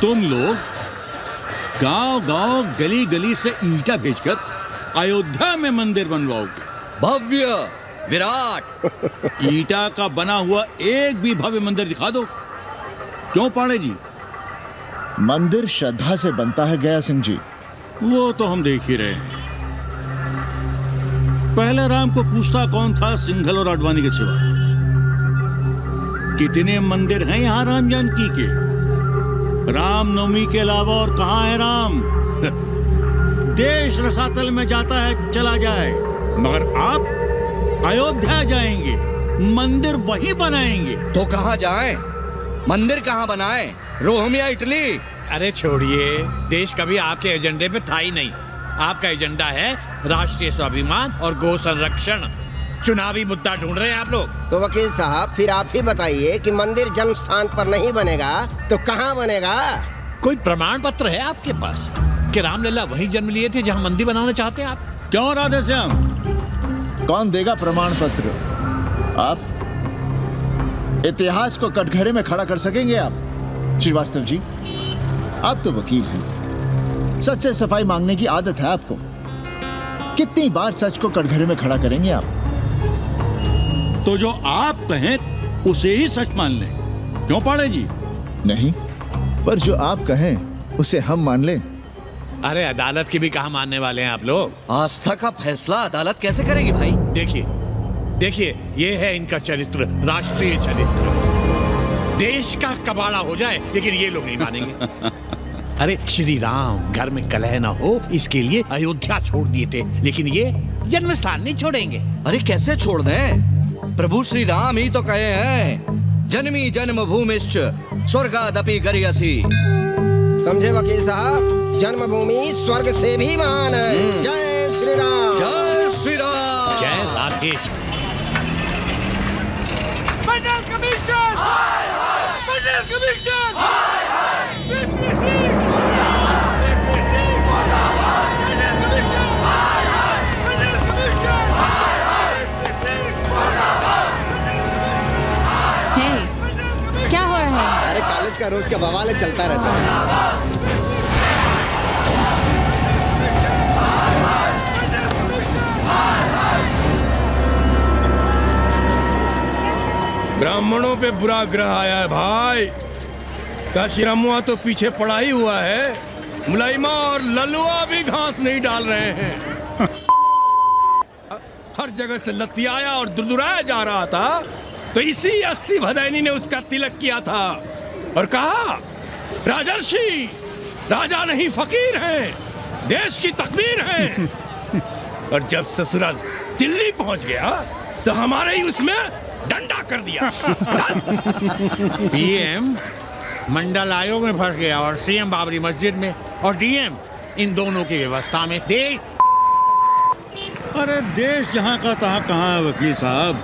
तुम लोग गांव-गांव, गली-गली से ईंटा भेजकर अयोध्या में मंदिर बनवाओगे। भव्य, विराट। ईंटा का बना हुआ एक भी भव्य मंदिर दिखा दो। क्यों पाड़े जी? मंदिर श्रद्धा से बनता है गया सिंह जी। वो तो हम देख ही रहे हैं। पहले राम को पूछता कौन था सिंघल और आडवाणी के सिवा? कितने मंदिर हैं यहाँ राम जानकी के? रामनवमी के अलावा और कहाँ है राम? देश रसातल में जाता है चला जाए, मगर आप अयोध्या जाएंगे, मंदिर वहीं बनाएंगे। तो कहाँ जाएं? मंदिर कहाँ बनाएं? रोम या इटली? अरे छोड़िए, देश कभी आपके एजेंडे पे था ही नहीं। आपका एजेंडा है राष्ट्रीय स्वाभिमान और गौ संरक्षण। चुनावी मुद्दा ढूंढ रहे हैं आप लोग। तो वकील साहब फिर आप ही बताइए कि मंदिर जन्म स्थान पर नहीं बनेगा तो कहाँ बनेगा? कोई प्रमाण पत्र है आपके पास कि रामलला वहीं जन्म लिए थे जहां मंदिर बनाना चाहते हैं आप? क्यों राधे श्याम? कौन देगा प्रमाण पत्र? आप इतिहास को कटघरे में खड़ा कर सकेंगे आप? श्रीवास्तव जी, आप तो वकील हैं, सच से सफाई मांगने की आदत है आपको। कितनी बार सच को कटघरे में खड़ा करेंगे आप? तो जो आप कहें उसे ही सच मान लें। क्यों पाड़े जी? नहीं, पर जो आप कहें उसे हम मान लें। अरे अदालत की भी कहाँ मानने वाले हैं आप लोग? आस्था का फैसला अदालत कैसे करेगी भाई? देखिए देखिए, ये है इनका चरित्र, राष्ट्रीय चरित्र। देश का कबाड़ा हो जाए लेकिन ये लोग नहीं मानेंगे। अरे श्री राम घर में कलह ना हो इसके लिए अयोध्या छोड़ दिए थे, लेकिन ये जन्म स्थान नहीं छोड़ेंगे। अरे कैसे छोड़ दें? प्रभु श्री राम ही तो कहे हैं, जन्मी जन्म भूमिश्च स्वर्गादपि गरियसी। समझे वकील साहब, जन्मभूमि स्वर्ग से भी महान है। जय श्री राम। जय श्री राम। जय राधे मंडल कमीशन मंडल कमीशन क्या हो रहा है? अरे कॉलेज का रोज का बवाल चलता रहता है। ब्राह्मणों पे बुरा ग्रह आया है भाई। काशीरामुआ तो पीछे पड़ा ही हुआ है, मुलाइमा और ललुआ भी घास नहीं डाल रहे हैं। हर जगह से लतियाया और दुरदुराया जा रहा था, तो इसी 80 भदैनी ने उसका तिलक किया था और कहा राजर्षि राजा नहीं फकीर हैं, देश की तकदीर हैं। और जब ससुराल दिल्ली पहुंच गया तो हमारे ही उसमें डंडा कर दिया। पीएम मंडल आयोग में फंस गया और सीएम बाबरी मस्जिद में, और डीएम इन दोनों की व्यवस्था में। देश अरे देश जहाँ का तहाँ कहाँ है वकील साहब।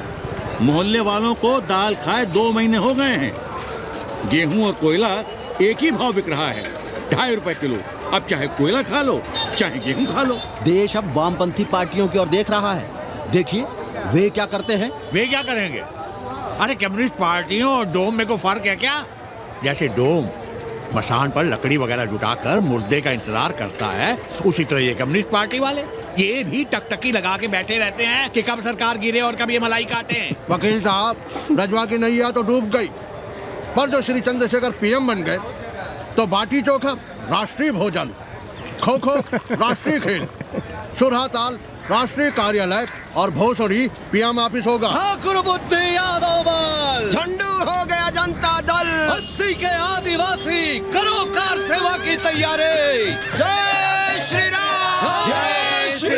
मोहल्ले वालों को दाल खाए 2 महीने हो गए हैं। गेहूं और कोयला एक ही भाव बिक रहा है, 2.5 रुपए किलो। अब चाहे कोयला खा लो चाहे गेहूं खा लो। देश अब वामपंथी पार्टियों की ओर देख रहा है। देखिए वे क्या करते हैं। वे क्या करेंगे? अरे कम्युनिस्ट पार्टियों और डोम में को फर्क है क्या? जैसे डोम मसान पर लकड़ी वगैरह जुटाकर मुर्दे का इंतजार करता है, उसी तरह ये कम्युनिस्ट पार्टी वाले ये भी टकटकी लगा के बैठे रहते हैं कि कब सरकार गिरे और कब ये मलाई काटे। वकील साहब रजवा की नैया तो डूब गई, पर जो श्री चंद्रशेखर पीएम बन गए तो बाटी चोखा राष्ट्रीय भोजन, खो खो राष्ट्रीय खेल, सुरहा ताल राष्ट्रीय कार्यालय और भोसड़ी पीएम ऑफिस होगा। ठाकुर बुद्धि यादव बल, झंडू हो गया जनता दल, 80 के आदिवासी करो कार सेवा की तैयारी। जय श्री राम, जय श्री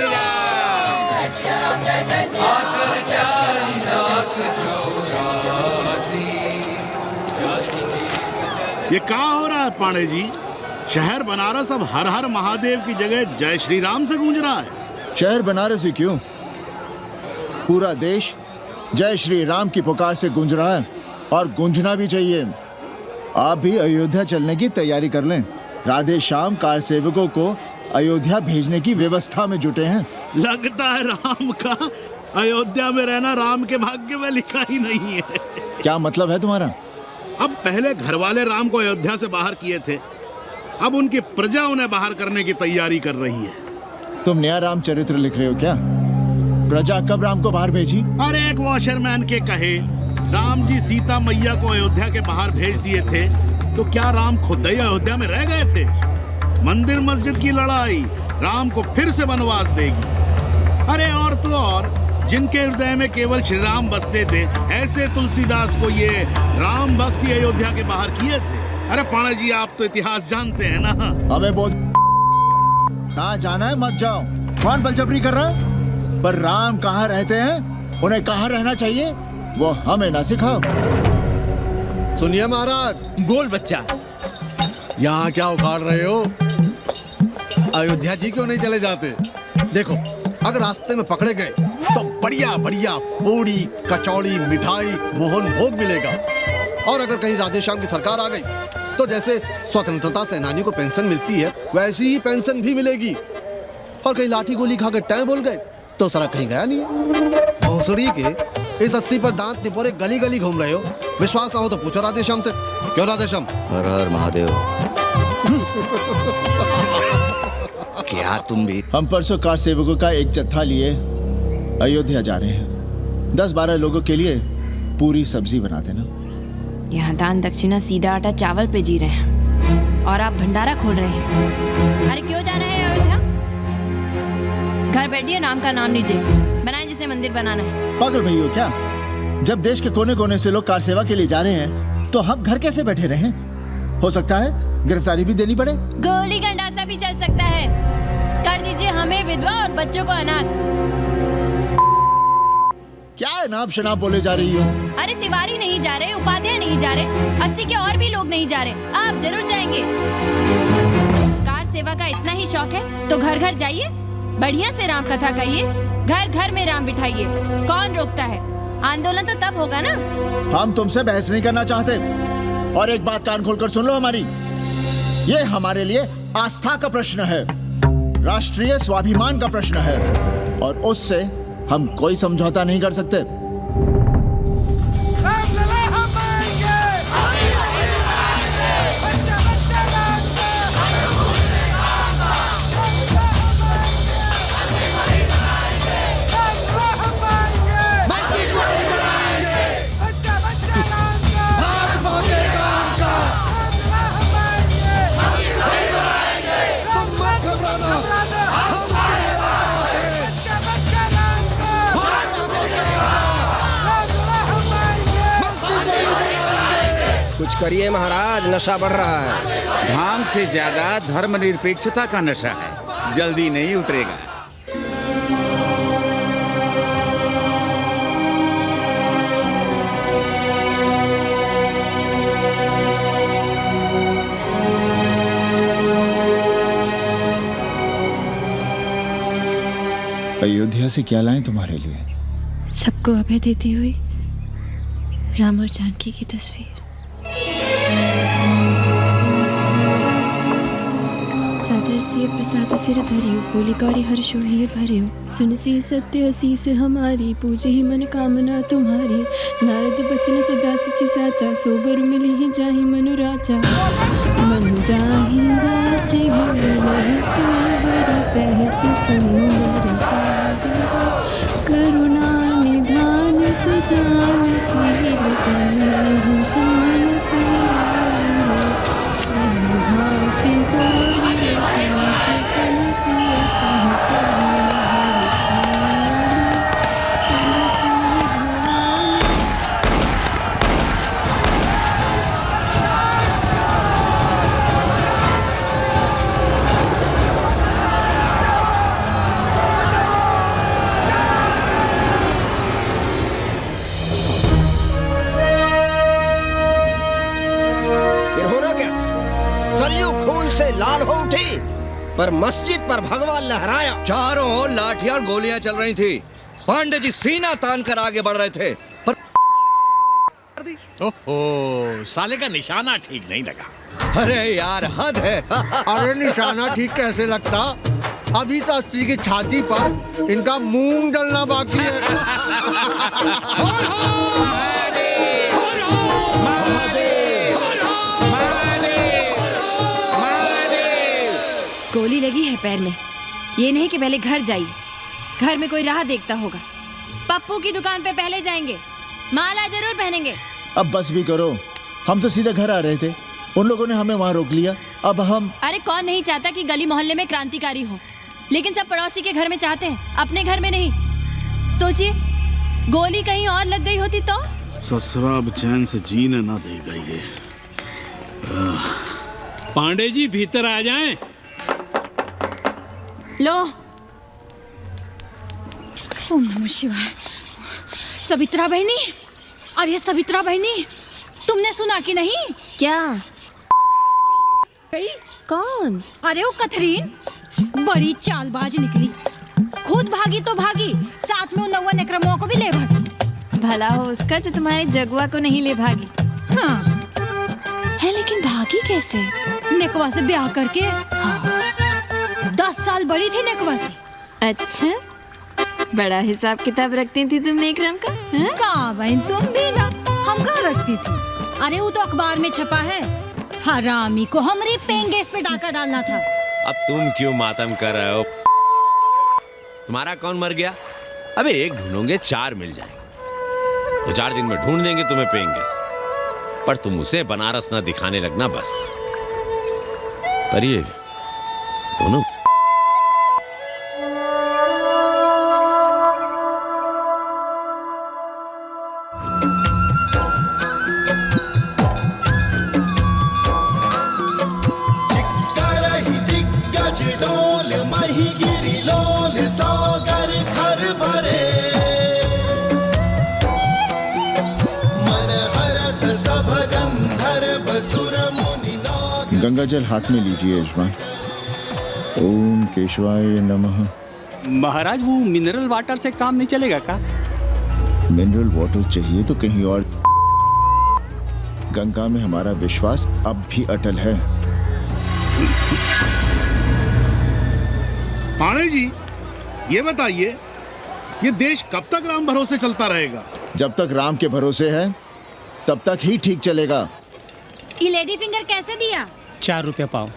ये क्या हो रहा है पांडे जी? शहर बनारस अब हर हर महादेव की जगह जय श्री राम से गूंज रहा है। शहर बनारस ही क्यों, पूरा देश जय श्री राम की पुकार से गूंज रहा है और गूंजना भी चाहिए। आप भी अयोध्या चलने की तैयारी कर लें। राधे श्याम कार सेवकों को अयोध्या भेजने की व्यवस्था में जुटे हैं। लगता है राम का अयोध्या में रहना राम के भाग्य में लिखा ही नहीं है। क्या मतलब है तुम्हारा? अब पहले घर वाले राम को अयोध्या से बाहर किए थे, अब उनकी प्रजा उन्हें बाहर करने की तैयारी कर रही है। तुम नया रामचरित्र लिख रहे हो क्या? प्रजा कब राम को बाहर भेजी? अरे एक वॉशरमैन के कहे राम जी सीता मैया को अयोध्या के बाहर भेज दिए थे, तो क्या राम खुद ही अयोध्या में रह गए थे? मंदिर मस्जिद की लड़ाई राम को फिर से वनवास देगी। अरे और तो और जिनके हृदय में केवल श्री राम बसते थे, ऐसे तुलसीदास को ये राम भक्ति अयोध्या के बाहर किए थे। अरे पाणा जी आप तो इतिहास जानते हैं ना। हमें बोल ना जाना है मत जाओ। कौन बलजबरी कर रहा है? पर राम कहाँ रहते हैं, उन्हें कहाँ रहना चाहिए, वो हमें ना सिखाओ। सुनिए महाराज। बोल बच्चा। यहाँ क्या उखाड़ रहे हो? अयोध्या जी क्यों नहीं चले जाते? देखो अगर रास्ते में पकड़े गए तो बढ़िया बढ़िया पूड़ी कचौड़ी मिठाई मोहन भोग मिलेगा, और अगर कहीं राधे श्याम की सरकार आ गई तो जैसे स्वतंत्रता सेनानियों को पेंशन मिलती है वैसी ही पेंशन भी मिलेगी। और कहीं लाठी गोली खा के टैं बोल गए तो सारा कहीं गया नहीं है। भोसड़ी के इस 80 पर दांत निपोरे गली गली घूम रहे हो। विश्वास ना हो तो पूछो राधे श्याम से। क्यों राधे श्याम? हर हर महादेव। क्या तुम भी? हम परसों कार सेवकों का एक जत्था लिए अयोध्या जा रहे हैं। 10-12 लोगों के लिए पूरी सब्जी बना देना। यहाँ दान दक्षिणा सीधा आटा चावल पे जी रहे हैं और आप भंडारा खोल रहे हैं। अरे क्यों जाना है अयोध्या? घर बैठिए, राम का नाम लीजिए, बनाए जिसे मंदिर बनाना है। पागल भई हो क्या? जब देश के कोने कोने से लोग कार सेवा के लिए जा रहे हैं तो हम घर कैसे बैठे रहें? हो सकता है गिरफ्तारी भी देनी पड़े। गोली गंडासा भी चल सकता है। कर दीजिए हमें विधवा और बच्चों को अनाथ। क्या नाम शनाब बोले जा रही हो? अरे तिवारी नहीं जा रहे, उपाध्याय नहीं जा रहे, 80 के और भी लोग नहीं जा रहे। आप जरूर जाएंगे। कार सेवा का इतना ही शौक है तो घर घर जाइए, बढ़िया से राम कथा कहिए, घर घर में राम बिठाइए। कौन रोकता है? आंदोलन तो तब होगा ना। हम तुमसे बहस नहीं करना चाहते। और एक बात कान खोलकर सुन लो हमारी, ये हमारे लिए आस्था का प्रश्न है, राष्ट्रीय स्वाभिमान का प्रश्न है, और उससे हम कोई समझौता नहीं कर सकते। कुछ करिए महाराज, नशा बढ़ रहा है। भांग से ज्यादा धर्मनिरपेक्षता का नशा है, जल्दी नहीं उतरेगा। अयोध्या से क्या लाएं तुम्हारे लिए? सबको अभय देती हुई राम और जानकी की तस्वीर। सादर से प्रसाद सिर धरियो, बोली गौरी हर्षो ही भरियो, सुनसी सत्य असीस हमारी, पूजे ही मन कामना तुम्हारी। नारद बचन सदा सच साचा, सोबर मिली ही जाहि मनु राजा। मनु जाहि राजे हो नहीं सोबर, सहज सुंदर सागर, करुणा निधान सुजान सील सनेहु जान तेरा। भांति गौरी सहस सनसिय सहकरि से लाल हो उठी, पर मस्जिद पर भगवा लहराया। चारों ओर लाठियां और गोलियां चल रही थी। पांडे जी सीना तान कर आगे बढ़ रहे थे, पर ओहो, साले का निशाना ठीक नहीं लगा। अरे यार हद है। अरे निशाना ठीक कैसे लगता? अभी तो अस्सी की छाती पर इनका मूंग डलना बाकी है। गोली लगी है पैर में, ये नहीं कि पहले घर जाइए, घर में कोई राह देखता होगा। पप्पू की दुकान पे पहले जाएंगे, माला जरूर पहनेंगे। अब बस भी करो, हम तो सीधे घर आ रहे थे, उन लोगों ने हमें वहाँ रोक लिया। अब हम अरे कौन नहीं चाहता कि गली मोहल्ले में क्रांतिकारी हो, लेकिन सब पड़ोसी के घर में चाहते हैं, अपने घर में नहीं। सोचिए, गोली कहीं और लग गई होती तो? ससुरा अब चैन से जीने ना देगा ये। पांडे जी भीतर आ जाएं। लो। ओम नमः शिवाय। सवित्रा बहनी, अरे सवित्रा बहनी, तुमने सुना कि नहीं? क्या? कौन? अरे वो कथरीन बड़ी चालबाज निकली, खुद भागी तो भागी, साथ में उन 9 नेक्रमों को भी ले भागी। भला हो उसका जो तुम्हारे जगुआ को नहीं ले भागी। हाँ है, लेकिन भागी कैसे? नेकवा से ब्याह करके। हाँ। 10 साल बड़ी थी नेकवा से। अच्छा, बड़ा हिसाब किताब रखती थी तुम नेकरम का? कहाँ बहन, तुम भी ना, हम कहाँ रखती थी? अरे वो तो अखबार में छपा है, हरामी को हमारी पेन गैस पे डाका डालना था। अब तुम क्यों मातम कर रहे हो? तुम्हारा कौन मर गया? अबे एक ढूंढोगे 4 मिल जाएंगे, 2-4 दिन में ढूंढ देंगे तुम्हें पेंगे, पर तुम उसे बनारस ना दिखाने लगना बस। पर ये दोनों गंगा जल हाथ में लीजिए यजमान। ओम केशवाय नमः। महाराज वो मिनरल वाटर से काम नहीं चलेगा का? मिनरल वाटर चाहिए तो कहीं और। गंगा में हमारा विश्वास अब भी अटल है। पाणे जी, ये बताइए, ये देश कब तक राम भरोसे चलता रहेगा? जब तक राम के भरोसे है तब तक ही ठीक चलेगा। ये लेडी फिंगर कैसे दिया? 4 रुपया पाव।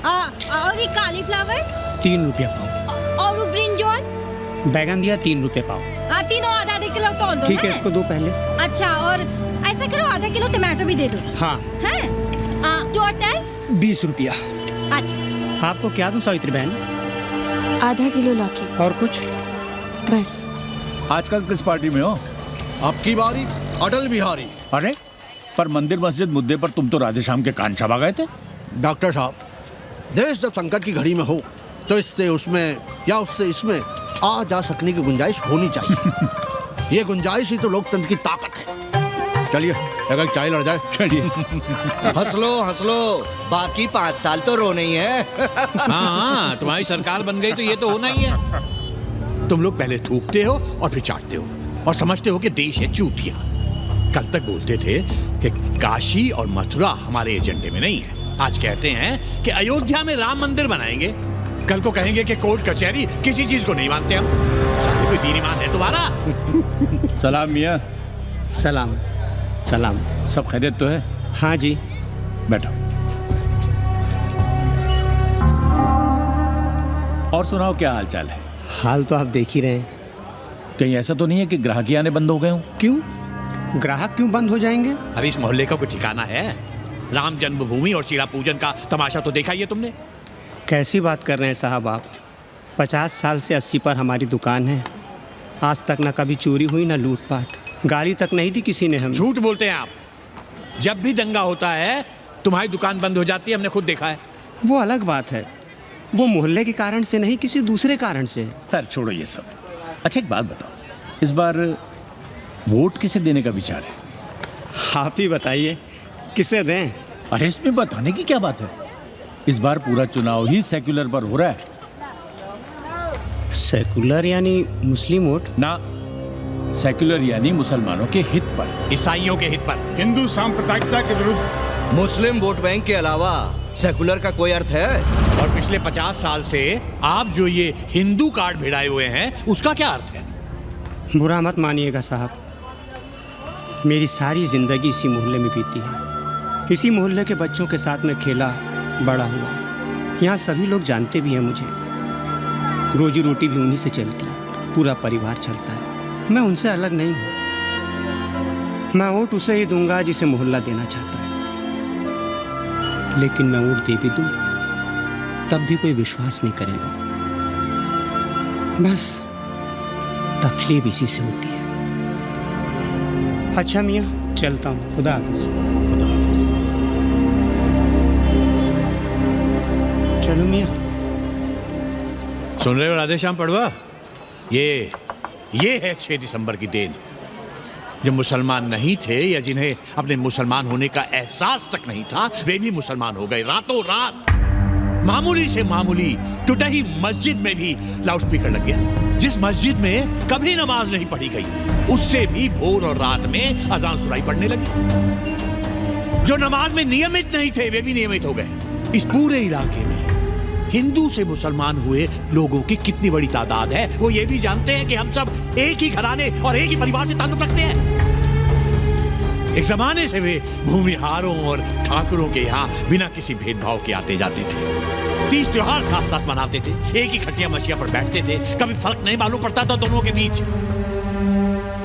और ये कालीफ्लावर? 3 रुपया पाव। और वो ब्रिंजॉल? बैगन दिया 3 रुपये पाव। तीनों आधा किलो तोल दो। ठीक है, इसको दो पहले। अच्छा, और ऐसा करो आधा किलो टमाटो भी दे दो। हाँ। हैं? टोटल 20 रुपया। अच्छा। आपको क्या दूं सावित्री बहन? आधा किलो लौकी। और कुछ? बस। आजकल किस पार्टी में हो? आपकी बारी अटल बिहारी। अरे पर मंदिर मस्जिद मुद्दे पर तुम तो राधेश्याम के कान चबा गए थे। डॉक्टर साहब, देश जब संकट की घड़ी में हो तो इससे उसमें या उससे इसमें आ जा सकने की गुंजाइश होनी चाहिए। ये गुंजाइश ही तो लोकतंत्र की ताकत है। चलिए अगर चाय लड़ जाए। चलिए। हंस लो, बाकी 5 साल तो रोना ही है। हाँ, तुम्हारी सरकार बन गई तो ये तो होना ही है। तुम लोग पहले थूकते हो और फिर चाटते हो और समझते हो कि देश है चूतिया। कल तक बोलते थे कि काशी और मथुरा हमारे एजेंडे में नहीं है। आज कहते हैं कि अयोध्या में राम मंदिर बनाएंगे। कल को कहेंगे कि कोर्ट कचहरी किसी चीज को नहीं मानते हम। साले कोई दीन ईमान है तुम्हारा? सलाम मियाँ। सलाम। सलाम। सब खैरियत तो है? हाँ जी। बैठो। और सुनाओ, क्या हाल चाल है? हाल तो आप देख ही रहे हैं। कहीं ऐसा तो नहीं है कि ग्राहक आने बंद हो गए हो? क्यों? ग्राहक क्यों बंद हो जाएंगे? अरे इस मोहल्ले का कोई ठिकाना है? राम जन्मभूमि और शीला पूजन का तमाशा तो देखा ही है तुमने। कैसी बात कर रहे हैं साहब आप? 50 साल से 80 पर हमारी दुकान है। आज तक ना कभी चोरी हुई ना लूटपाट, गाली तक नहीं दी किसी ने हमें। झूठ बोलते हैं आप। जब भी दंगा होता है तुम्हारी दुकान बंद हो जाती है, हमने खुद देखा है। वो अलग बात है, वो मोहल्ले के कारण से नहीं, किसी दूसरे कारण से। खैर छोड़ो ये सब। अच्छा एक बात बताओ, इस बार वोट किसे देने का विचार है? आप ही बताइए, किसे दें? अरे इसमें बताने की क्या बात है? इस बार पूरा चुनाव ही सेक्युलर पर हो रहा है। सेक्युलर यानी मुस्लिम वोट? ना, सेक्युलर यानी मुसलमानों के हित पर, ईसाइयों के हित पर, हिंदू सांप्रदायिकता के विरुद्ध। मुस्लिम वोट बैंक के अलावा सेकुलर का कोई अर्थ है? और पिछले 50 साल से आप जो ये हिंदू कार्ड भिड़ाए हुए हैं उसका क्या अर्थ है? बुरा मत मानिएगा साहब, मेरी सारी जिंदगी इसी मोहल्ले में बीती है। इसी मोहल्ले के बच्चों के साथ में खेला बड़ा हुआ। यहाँ सभी लोग जानते भी हैं मुझे। रोजी रोटी भी उन्हीं से चलती है, पूरा परिवार चलता है। मैं उनसे अलग नहीं हूँ। मैं वोट उसे ही दूंगा जिसे मोहल्ला देना चाहता है। लेकिन मैं वोट दे भी दूँ तब भी कोई विश्वास नहीं करेगा। बस तकलीफ इसी से होती है। अच्छा मियाँ, चलता हूँ। खुदा हाफिज। खुदा हाफिज। चलो मियाँ। सुन रहे हो राधेश्याम पड़वा? ये है 6 दिसंबर की देन। जो मुसलमान नहीं थे या जिन्हें अपने मुसलमान होने का एहसास तक नहीं था, वे भी मुसलमान हो गए रातों रात। मामूली से मामूली टूटी मस्जिद में भी लाउडस्पीकर लग गया। जिस मस्जिद में कभी नमाज नहीं पढ़ी गई, उससे भी भोर और रात में अजान सुनाई पड़ने लगी। जो नमाज में नियमित नहीं थे, वे भी नियमित हो गए। इस पूरे इलाके में हिंदू से मुसलमान हुए लोगों की कितनी बड़ी तादाद है, वो ये भी जानते हैं कि हम सब एक ही घराने और एक ही परिवार से ताल्लुक रखते हैं। एक जमाने से वे भूमिहारों और ठाकुरों के यहाँ बिना किसी भेदभाव के आते जाते थे। 30 त्योहार साथ साथ मनाते थे, एक ही खटिया मछिया पर बैठते थे, कभी फर्क नहीं मालूम पड़ता था दोनों के बीच।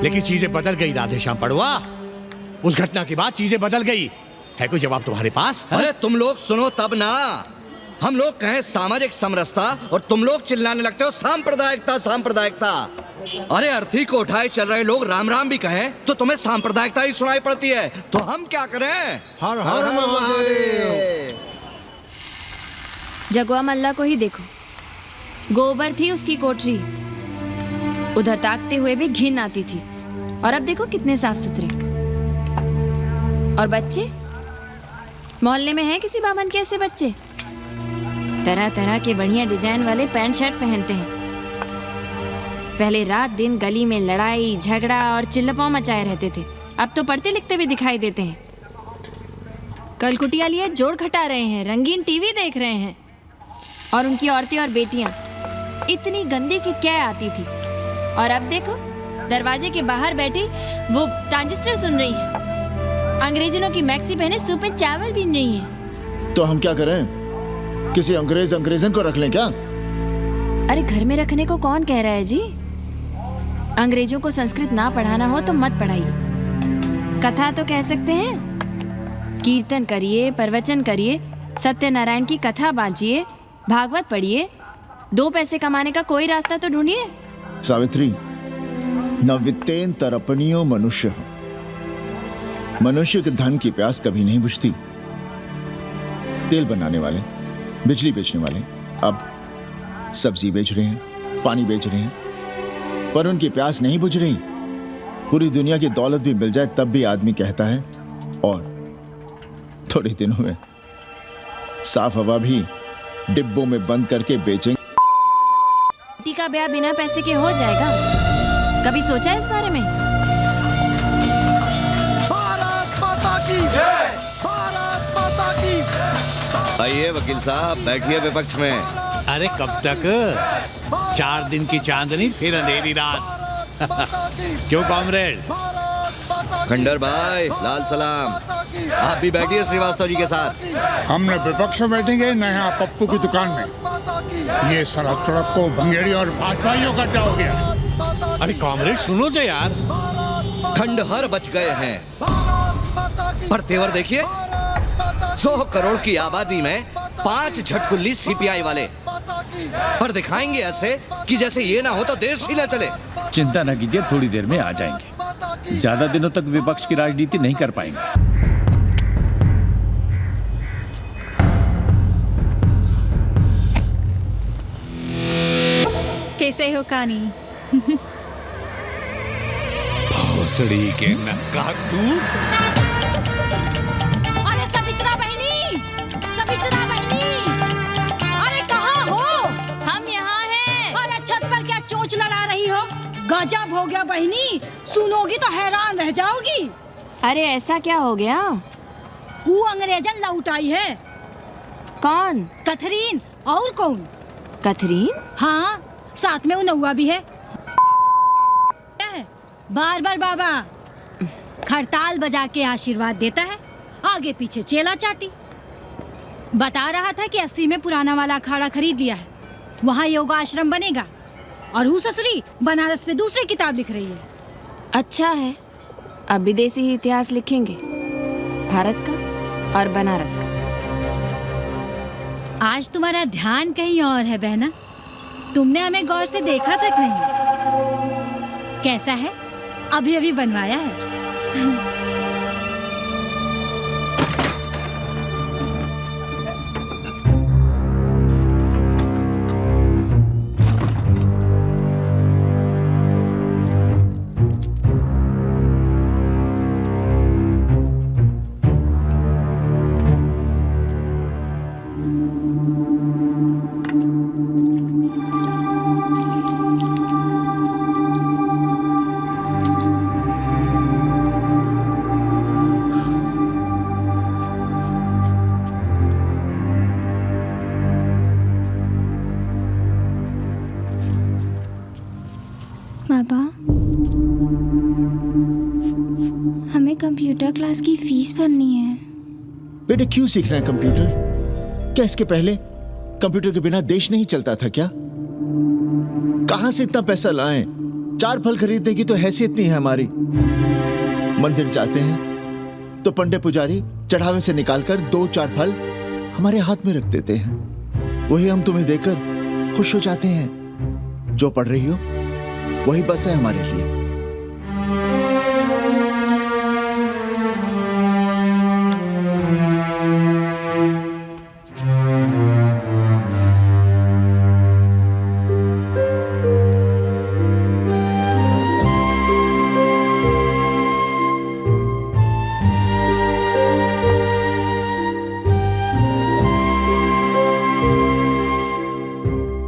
लेकिन चीजें बदल गई राधेश्याम पड़वा। उस घटना के बाद चीजें बदल गई। है कोई जवाब तुम्हारे पास? अरे तुम लोग सुनो तब ना। हम लोग कहें सामाजिक समरसता और तुम लोग चिल्लाने लगते हो सांप्रदायिकता सांप्रदायिकता। अरे अर्थी को उठाए चल रहे लोग राम राम भी कहें तो तुम्हें सांप्रदायिकता ही सुनाई पड़ती है। तो हम क्या करें? हर हर महादेव। जगुआ मल्ला को ही देखो, गोबर थी उसकी कोठरी, उधर ताकते हुए भी घिन आती थी। और अब देखो कितने साफ सुथरे। और बच्चे, मोहल्ले में हैं किसी बामन के ऐसे बच्चे? तरह तरह के बढ़िया डिजाइन वाले पैंट शर्ट पहनते हैं, पहले रात दिन गली में लड़ाई झगड़ा और चिल्लापाव मचाए रहते थे, अब तो पढ़ते लिखते भी दिखाई देते हैं। कल कुटिया लिए जोड़ घटा रहे हैं, रंगीन टीवी देख रहे हैं, और उनकी औरतें और बेटियां इतनी गंदी की क्या आती थी, और अब देखो दरवाजे के बाहर बैठी वो ट्रांजिस्टर सुन रही है, अंग्रेजनों की मैक्सी पहने सूप में चावल भी नहीं है। तो हम क्या करें? किसी अंग्रेजन को रख लें क्या? अरे घर में रखने को कौन कह रहा है जी? अंग्रेजों को संस्कृत ना पढ़ाना हो तो मत पढ़ाइए, कथा तो कह सकते हैं, कीर्तन करिए, प्रवचन करिए, सत्यनारायण की कथा बांचिए, भागवत पढ़िए, 2 पैसे कमाने का कोई रास्ता तो ढूंढिए। सावित्री, न वित्तेन तरपनियो मनुष्य, मनुष्य के धन की प्यास कभी नहीं बुझती। तेल बनाने वाले, बिजली बेचने वाले अब सब्जी बेच रहे हैं, पानी बेच रहे हैं, पर उनकी प्यास नहीं बुझ रही। पूरी दुनिया की दौलत भी मिल जाए तब भी आदमी कहता है, और थोड़े दिनों में साफ हवा भी डिब्बों में बंद करके बेचेंगे। बेटी का ब्याह बिना पैसे के हो जाएगा? कभी सोचा है इस बारे में? भारत माता की जय! भारत माता की! आइए वकील साहब, बैठिए विपक्ष में। अरे कब तक? 4 दिन की चांदनी फिर अंधेरी रात। क्यों कॉमरेड? खंडर भाई, लाल सलाम। आप भी बैठिए श्रीवास्तव जी के साथ। हमने विपक्ष में बैठेंगे न यहाँ पप्पू की दुकान में। ये सड़क सड़क को भंगेड़ी और भाजपाइयों का अड्डा हो गया। अरे कॉमरेड सुनो तो यार। खंडहर बच गए हैं, पर तेवर देखिए, 100 करोड़ की आबादी में 5 झटकुल्ली सीपीआई वाले, पर दिखाएंगे ऐसे कि जैसे ये ना हो तो देश ही ना चले। चिंता न कीजिए, थोड़ी देर में आ जाएंगे। ज्यादा दिनों तक विपक्ष की राजनीति नहीं कर पाएंगे। कैसे हो कानी? भोसड़ी के नक्का तू। अरे सवित्रा बहनी, सवित्रा बहनी, अरे कहाँ हो? हम यहाँ हैं। अरे छत पर क्या चोंच लड़ा रही हो? गजब हो गया बहनी, सुनोगी तो हैरान रह जाओगी। अरे ऐसा क्या हो गया? वो अंग्रेजन लौट आई है। कौन? कथरीन। और कौन? कथरीन? हाँ, साथ में वो नौआ भी है। बार बार बाबा खड़ताल बजा के आशीर्वाद देता है, आगे पीछे चेला चाटी। बता रहा था कि 80 में पुराना वाला अखाड़ा खरीद लिया है, वहाँ योगा आश्रम बनेगा, और वो ससुरी बनारस में दूसरी किताब लिख रही है। अच्छा है, अब विदेशी ही इतिहास लिखेंगे, भारत का और बनारस का। आज तुम्हारा ध्यान कहीं और है बहना, तुमने हमें गौर से देखा तक नहीं। कैसा है? अभी अभी बनवाया है। पापा, हमें कंप्यूटर क्लास की फीस भरनी है। बेटे क्यों सीखना है कंप्यूटर? क्या इसके पहले कंप्यूटर के बिना देश नहीं चलता था क्या? कहां से इतना पैसा लाएं? 4 फल खरीदने की तो हैसियत नहीं है हमारी। मंदिर जाते हैं तो पंडे पुजारी चढ़ावे से निकालकर 2-4 फल हमारे हाथ में रख देते हैं, वही हम तुम्हें देकर खुश हो जाते हैं। जो पढ़ रही हो वही बस है हमारे लिए।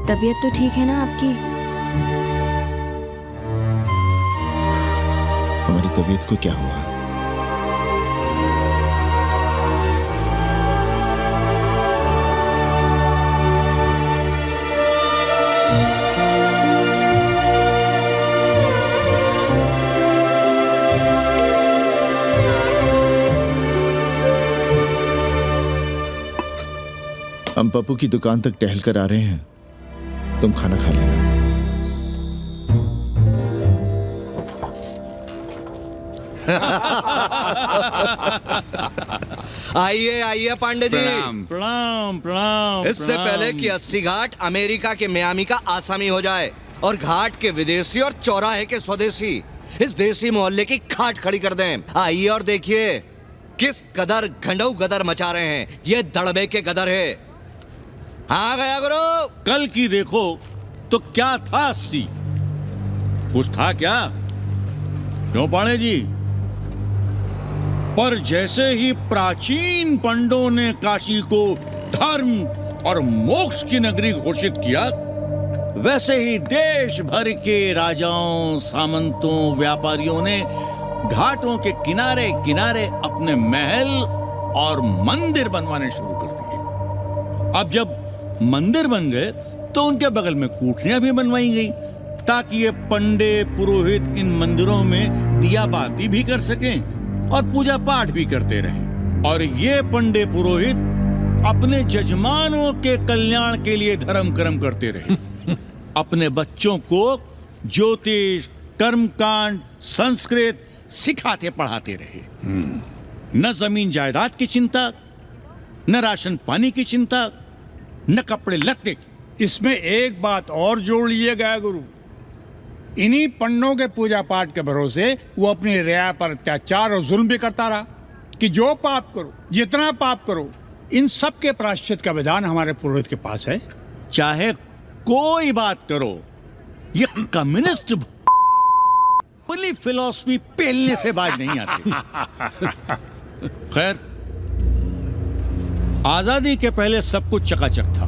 तबीयत तो ठीक है ना आपकी? तबीयत को क्या हुआ? हम पप्पू की दुकान तक टहल कर आ रहे हैं, तुम खाना खा लेना। आइए आइए पांडे जी। प्रणाम प्रणाम। इससे पहले कि 80 घाट अमेरिका के मियामी का आसामी हो जाए और घाट के विदेशी और चौराहे के स्वदेशी इस देसी मोहल्ले की खाट खड़ी कर दें, आइए और देखिए किस कदर घंडऊ गदर मचा रहे हैं ये दड़बे के गदर है। हाँ गया गुरु। कल की देखो तो क्या था 80? कुछ था क्या? क्यों पांडे जी? पर जैसे ही प्राचीन पंडों ने काशी को धर्म और मोक्ष की नगरी घोषित किया, वैसे ही देश भर के राजाओं, सामंतों, व्यापारियों ने घाटों के किनारे किनारे अपने महल और मंदिर बनवाने शुरू कर दिए। अब जब मंदिर बन गए तो उनके बगल में कोठरियां भी बनवाई गई ताकि ये पंडे पुरोहित इन मंदिरों में दिया बाती भी कर सकें और पूजा पाठ भी करते रहें। और ये पंडे पुरोहित अपने जजमानों के कल्याण के लिए धर्म कर्म करते रहे। अपने बच्चों को ज्योतिष, कर्मकांड, संस्कृत सिखाते पढ़ाते रहे। न जमीन जायदाद की चिंता, न राशन पानी की चिंता, न कपड़े लत्ते की। इसमें एक बात और जोड़ लिए गया गुरु, इन्हीं पंडों के पूजा पाठ के भरोसे वो अपनी रिया पर अत्याचार और जुल्म भी करता रहा कि जो पाप करो, जितना पाप करो, इन सब के प्रायश्चित का विधान हमारे पुरोहित के पास है। चाहे कोई बात करो, ये कम्युनिस्ट फिलॉसफी पेलने से बाज नहीं आती। खैर, आजादी के पहले सब कुछ चकाचक था।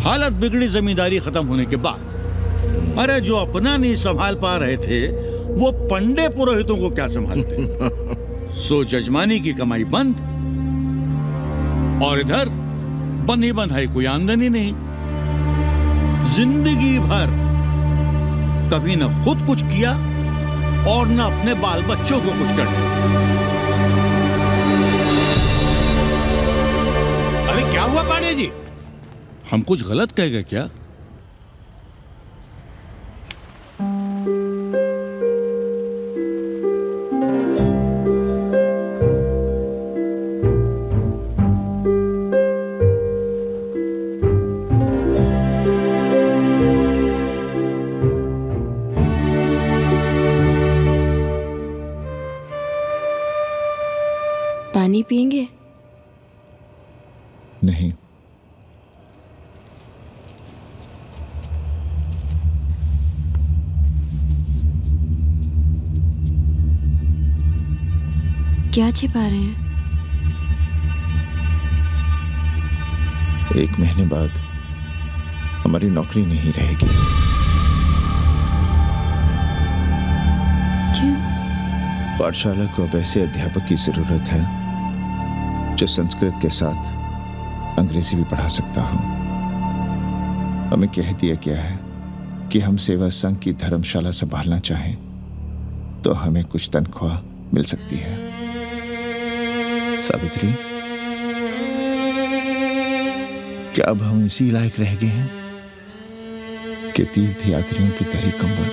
हालत बिगड़ी जमींदारी खत्म होने के बाद। अरे जो अपना नहीं संभाल पा रहे थे वो पंडे पुरोहितों को क्या संभालते। सो जजमानी की कमाई बंद और इधर बंधी बंधाई कोई आमदनी नहीं। जिंदगी भर कभी न खुद कुछ किया और न अपने बाल बच्चों को कुछ करने। अरे क्या हुआ पांडे जी? हम कुछ गलत कह गए क्या? पानी पिएंगे? नहीं। क्या छिपा रहे हैं? 1 महीने बाद हमारी नौकरी नहीं रहेगी। क्यों? पाठशाला को अब ऐसे अध्यापक की जरूरत है जो संस्कृत के साथ अंग्रेजी भी पढ़ा सकता हो। हमें कह दिया गया है कि हम सेवा संघ की धर्मशाला संभालना चाहें तो हमें कुछ तनख्वाह मिल सकती है। सावित्री, क्या अब हम इसी लायक रह गए हैं कि तीर्थ यात्रियों की दरी कंबल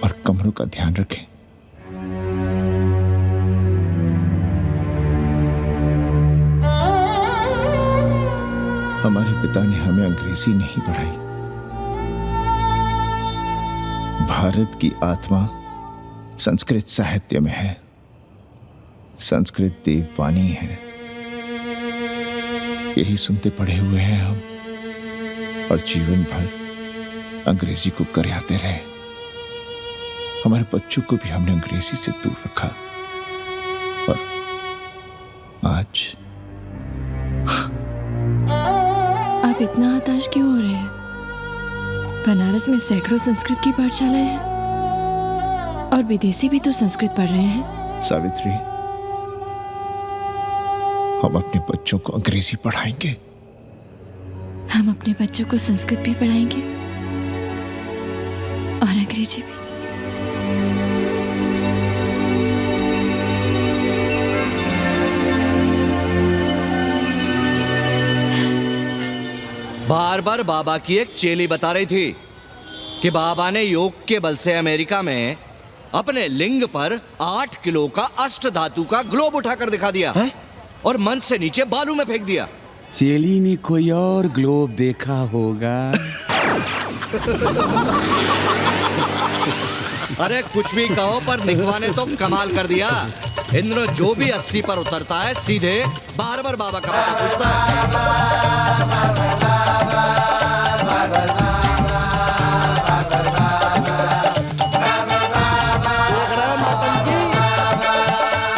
और कमरों का ध्यान रखें? हमारे पिता ने हमें अंग्रेजी नहीं पढ़ाई। भारत की आत्मा संस्कृत साहित्य में है। संस्कृत देववाणी है। यही सुनते पढ़े हुए हैं हम और जीवन भर अंग्रेजी को करियाते रहे। हमारे बच्चों को भी हमने अंग्रेजी से दूर रखा और आज आप इतना हताश क्यों हो रहे हैं? बनारस में सैकड़ों संस्कृत की पाठशालाएं हैं। और विदेशी भी तो संस्कृत पढ़ रहे हैं। सावित्री, हम अपने बच्चों को अंग्रेजी पढ़ाएंगे। हम अपने बच्चों को संस्कृत भी पढ़ाएंगे और अंग्रेजी भी। बार बार बाबा की एक चेली बता रही थी कि बाबा ने योग के बल से अमेरिका में अपने लिंग पर 8 किलो का अष्ट धातु का ग्लोब उठाकर दिखा दिया है? और मंच से नीचे बालू में फेंक दिया। चेली ने कोई और ग्लोब देखा होगा। अरे कुछ भी कहो, पर निकवा ने तो कमाल कर दिया। इंद्र जो भी 80 पर उतरता है सीधे बार बार बाबा का पता पूछता है।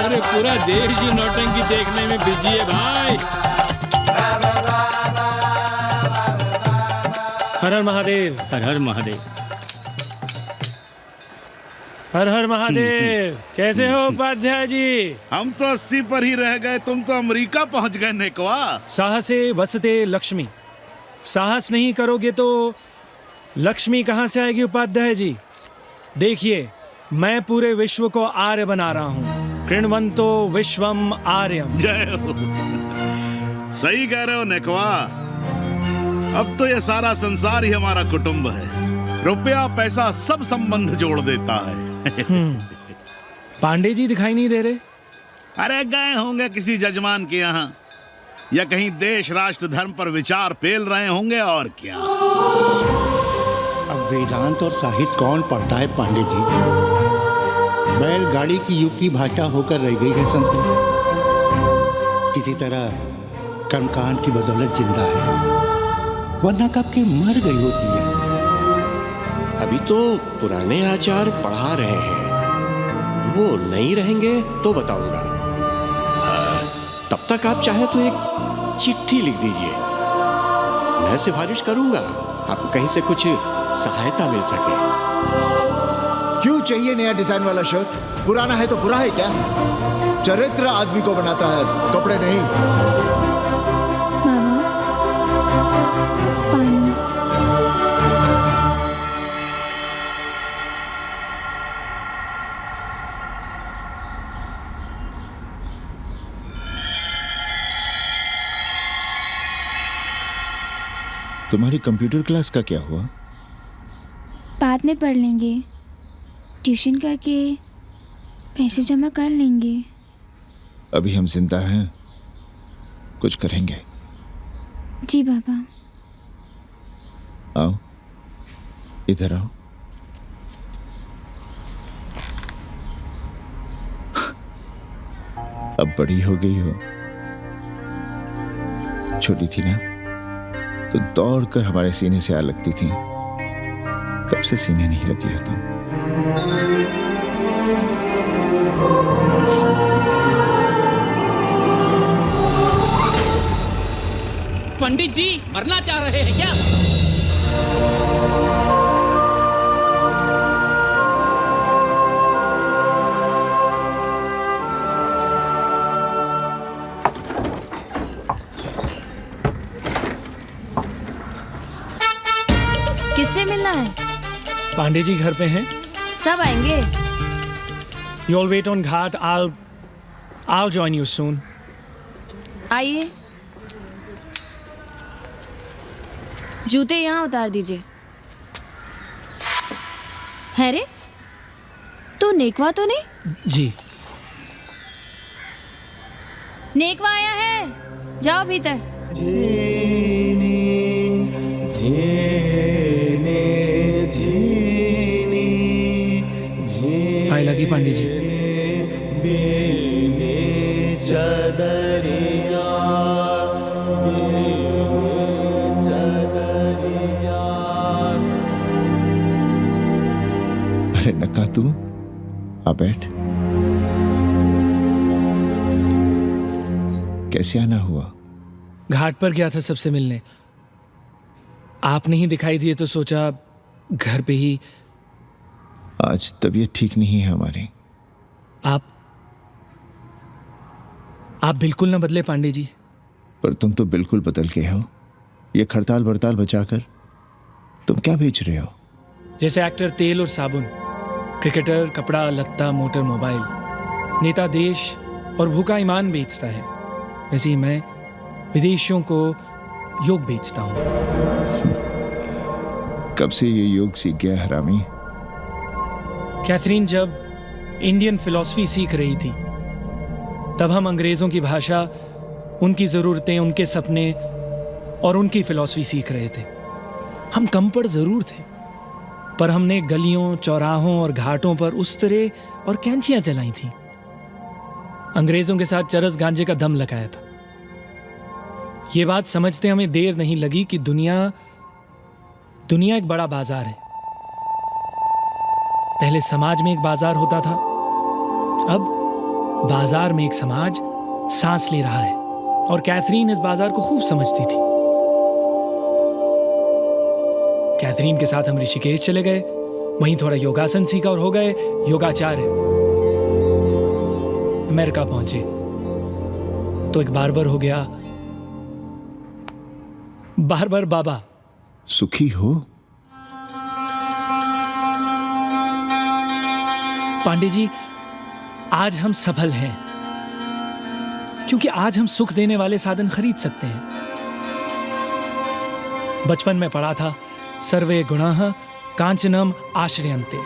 अरे पूरा देश ही नौटंकी देखने में बिजी है भाई। हर हर महादेव। हर हर महादेव। हर हर महादेव। कैसे हो उपाध्याय जी? हम तो 80 पर ही रह गए, तुम तो अमेरिका पहुंच गए नेकवा। साहसे वसते लक्ष्मी। साहस नहीं करोगे तो लक्ष्मी कहाँ से आएगी उपाध्याय जी? देखिए, मैं पूरे विश्व को आर्य बना रहा हूँ। कृण्वन्तो विश्वम आर्यम। जय हो। सही कह रहे हो नेकवा। अब तो ये सारा संसार ही हमारा कुटुंब है। रुपया पैसा सब संबंध जोड़ देता है। पांडे जी दिखाई नहीं दे रहे? अरे गए होंगे किसी जजमान के यहाँ, या कहीं देश राष्ट्र धर्म पर विचार पेल रहे होंगे, और क्या। अब वेदांत और साहित्य कौन पढ़ता है पांडे जी? बैलगाड़ी की युग की भाषा होकर रह गई है संस्कृत। किसी तरह कर्मकांड की बदौलत जिंदा है, वरना कब के मर गई होती है। अभी तो पुराने आचार पढ़ा रहे हैं, वो नहीं रहेंगे तो बताऊंगा। तब तक आप चाहे तो एक चिट्ठी लिख दीजिए, मैं सिफारिश करूंगा आपको कहीं से कुछ सहायता मिल सके। क्यों चाहिए नया डिजाइन वाला शर्ट? पुराना है तो बुरा है क्या? चरित्र आदमी को बनाता है, कपड़े नहीं। मामा, पानी। तुम्हारी कंप्यूटर क्लास का क्या हुआ? बाद में पढ़ लेंगे, ट्यूशन करके पैसे जमा कर लेंगे। अभी हम जिंदा हैं, कुछ करेंगे। जी बाबा। आओ, इधर आओ। अब बड़ी हो गई हो, छोटी थी ना तो दौड़ कर हमारे सीने से आ लगती थी। कब से सीने नहीं लगी हो तुम? पंडित जी मरना चाह रहे हैं क्या? किससे मिलना है? पांडे जी घर पे हैं। सब आएंगे। You all wait on Ghat. I'll join you soon. आइए, जूते यहाँ उतार दीजिए। है रे, तू नेकवा तो नहीं? जी। नेकवा आया है, जाओ भीतर। आए लगी पांडे जी। अरे नक्का तू आ बैठ। कैसे आना हुआ? घाट पर गया था सबसे मिलने। आप नहीं दिखाई दिए तो सोचा घर पे ही आज तबीयत ठीक नहीं है हमारी। आप बिल्कुल ना बदले पांडे जी। पर तुम तो बिल्कुल बदल गए हो। ये खड़ताल बड़ताल बचाकर तुम क्या बेच रहे हो? जैसे एक्टर तेल और साबुन, क्रिकेटर कपड़ा लत्ता मोटर मोबाइल, नेता देश और भूखा ईमान बेचता है, वैसे ही मैं विदेशियों को योग बेचता हूँ। कब से ये योग सीख गया हरामी? कैथरीन जब इंडियन फिलॉसफी सीख रही थी तब हम अंग्रेज़ों की भाषा, उनकी ज़रूरतें, उनके सपने और उनकी फिलॉसफी सीख रहे थे। हम कम पढ़ ज़रूर थे, पर हमने गलियों, चौराहों और घाटों पर उस्तरे और कैंचियां चलाई थीं। अंग्रेज़ों के साथ चरस गांजे का दम लगाया था। ये बात समझते हमें देर नहीं लगी कि दुनिया एक बड़ा बाजार है। पहले समाज में एक बाजार होता था, अब बाजार में एक समाज सांस ले रहा है, और कैथरीन इस बाजार को खूब समझती थी। कैथरीन के साथ हम ऋषिकेश चले गए, वहीं थोड़ा योगासन सीखा और हो गए योगाचार्य। अमेरिका पहुंचे तो एक बार्बर हो गया, बार्बर बाबा। सुखी हो? पांडे जी, आज हम सफल हैं क्योंकि आज हम सुख देने वाले साधन खरीद सकते हैं। बचपन में पढ़ा था, सर्वे गुणाः कांचनम आश्रयन्ते।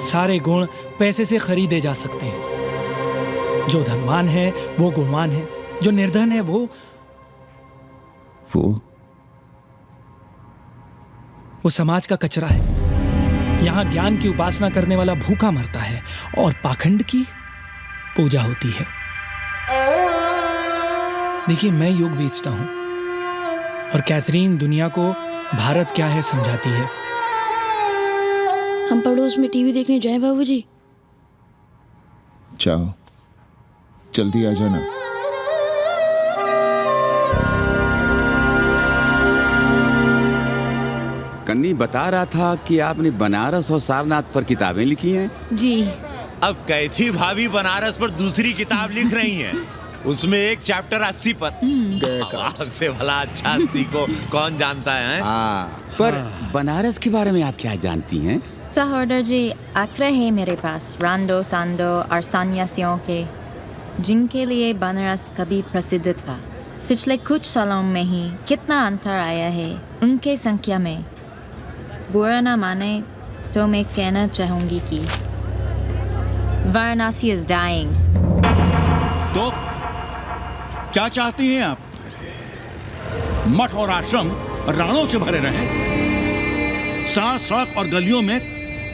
सारे गुण पैसे से खरीदे जा सकते हैं। जो धनवान है वो गुणवान है, जो निर्धन है वो समाज का कचरा है। यहां ज्ञान की उपासना करने वाला भूखा मरता है और पाखंड की पूजा होती है। देखिए, मैं योग बेचता हूं और कैथरीन दुनिया को भारत क्या है समझाती है। हम पड़ोस में टीवी देखने जाएं बाबूजी? जाओ, जल्दी आ जाना। कन्नी बता रहा था कि आपने बनारस और सारनाथ पर किताबें लिखी हैं। जी। अब कैथी भाभी बनारस पर दूसरी किताब लिख रही हैं। उसमें एक चैप्टर 80 पर। आपसे भला अच्छा 80 को कौन जानता है? पर बनारस के बारे में आप क्या जानती हैं? सहोदर जी, आंकड़े हैं मेरे पास रांडो सांडो और सन्यासियों के, जिनके लिए बनारस कभी प्रसिद्ध था। पिछले कुछ सालों में ही कितना अंतर आया है उनके संख्या में। बुरा ना माने तो मैं कहना चाहूंगी कि वाराणसी इज डाइंग। तो क्या चाहती हैं आप? मठ और आश्रम राणों से भरे रहें, सड़क सड़क और गलियों में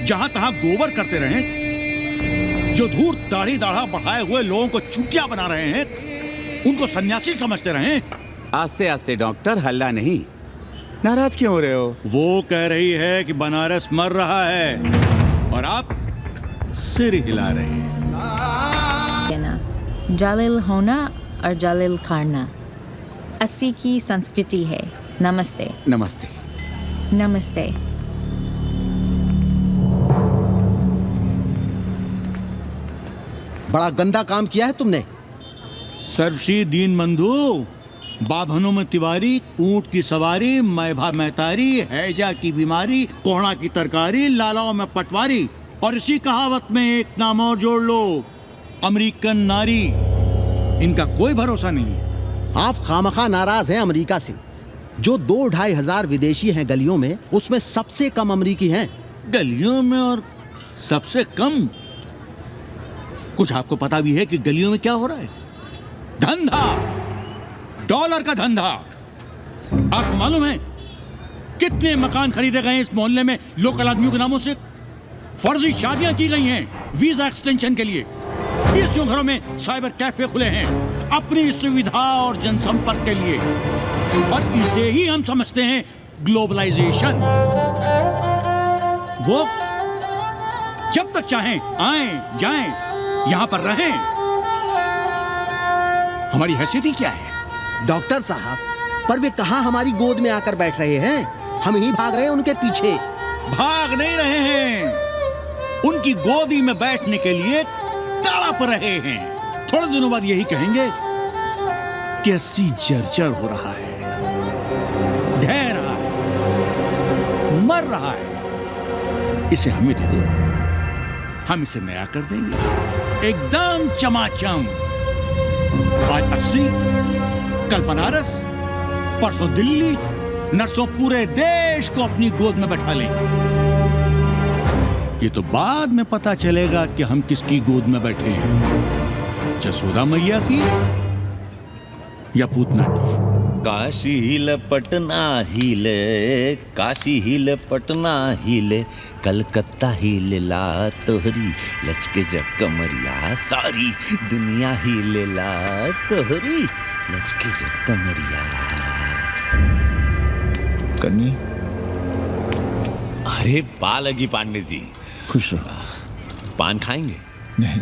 जहां तहां गोबर करते रहें, जो धूर्त दाढ़ी दाढ़ा बढ़ाए हुए लोगों को चूतिया बना रहे हैं उनको सन्यासी समझते रहें। आस्ते आस्ते डॉक्टर, हल्ला नहीं। नाराज क्यों हो रहे हो? वो कह रही है कि बनारस मर रहा है और आप सिर हिला रहे हैं। जालिल होना और जालिल खाना 80 की संस्कृति है। नमस्ते। नमस्ते। नमस्ते। बड़ा गंदा काम किया है तुमने। सर्वश्री दीन बंधु, बाभनों में तिवारी, ऊंट की सवारी, मैभा मैतारी, हैजा की बीमारी, कोहड़ा की तरकारी, लालाओं में पटवारी, और इसी कहावत में एक नाम और जोड़ लो, अमेरिकन नारी। इनका कोई भरोसा नहीं है। आप खामखा नाराज हैं अमेरिका से। जो 2-2.5 हजार विदेशी हैं गलियों में, उसमें सबसे कम अमेरिकी हैं। गलियों में और सबसे कम? कुछ आपको पता भी है कि गलियों में क्या हो रहा है? धंधा, डॉलर का धंधा। आपको मालूम है कितने मकान खरीदे गए इस मोहल्ले में लोकल आदमियों के नामों से? फर्जी शादियां की गई हैं वीजा एक्सटेंशन के लिए। 20 घरों में साइबर कैफे खुले हैं अपनी सुविधा और जनसंपर्क के लिए, और इसे ही हम समझते हैं ग्लोबलाइजेशन। वो जब तक चाहें आएं जाएं, यहां पर रहें। हमारी हैसियत ही क्या है? डॉक्टर साहब, पर वे कहां हमारी गोद में आकर बैठ रहे हैं? हम ही भाग रहे हैं उनके पीछे। भाग नहीं रहे हैं, उनकी गोदी में बैठने के लिए तड़प रहे हैं। थोड़े दिनों बाद यही कहेंगे कि अस्सी जर्जर हो रहा है, ढह रहा है, मर रहा है, इसे हमें दे दो, हम इसे नया कर देंगे एकदम चमाचम। आज 80, कल बनारस, परसों दिल्ली, नरसों पूरे देश को अपनी गोद में बैठा लेंगे। ये तो बाद में पता चलेगा कि हम किसकी गोद में बैठे हैं, जसोदा मैया की या पूतना की। काशी हिले पटना हिले, काशी हिले पटना हिले, कलकत्ता हिले ला तोहरी लचके जब कमरिया, सारी दुनिया हिले ला तोहरी लचके जब कमरिया। कन्नी, अरे पा लगी पांडे जी। खुश रहो। पान खाएंगे? नहीं,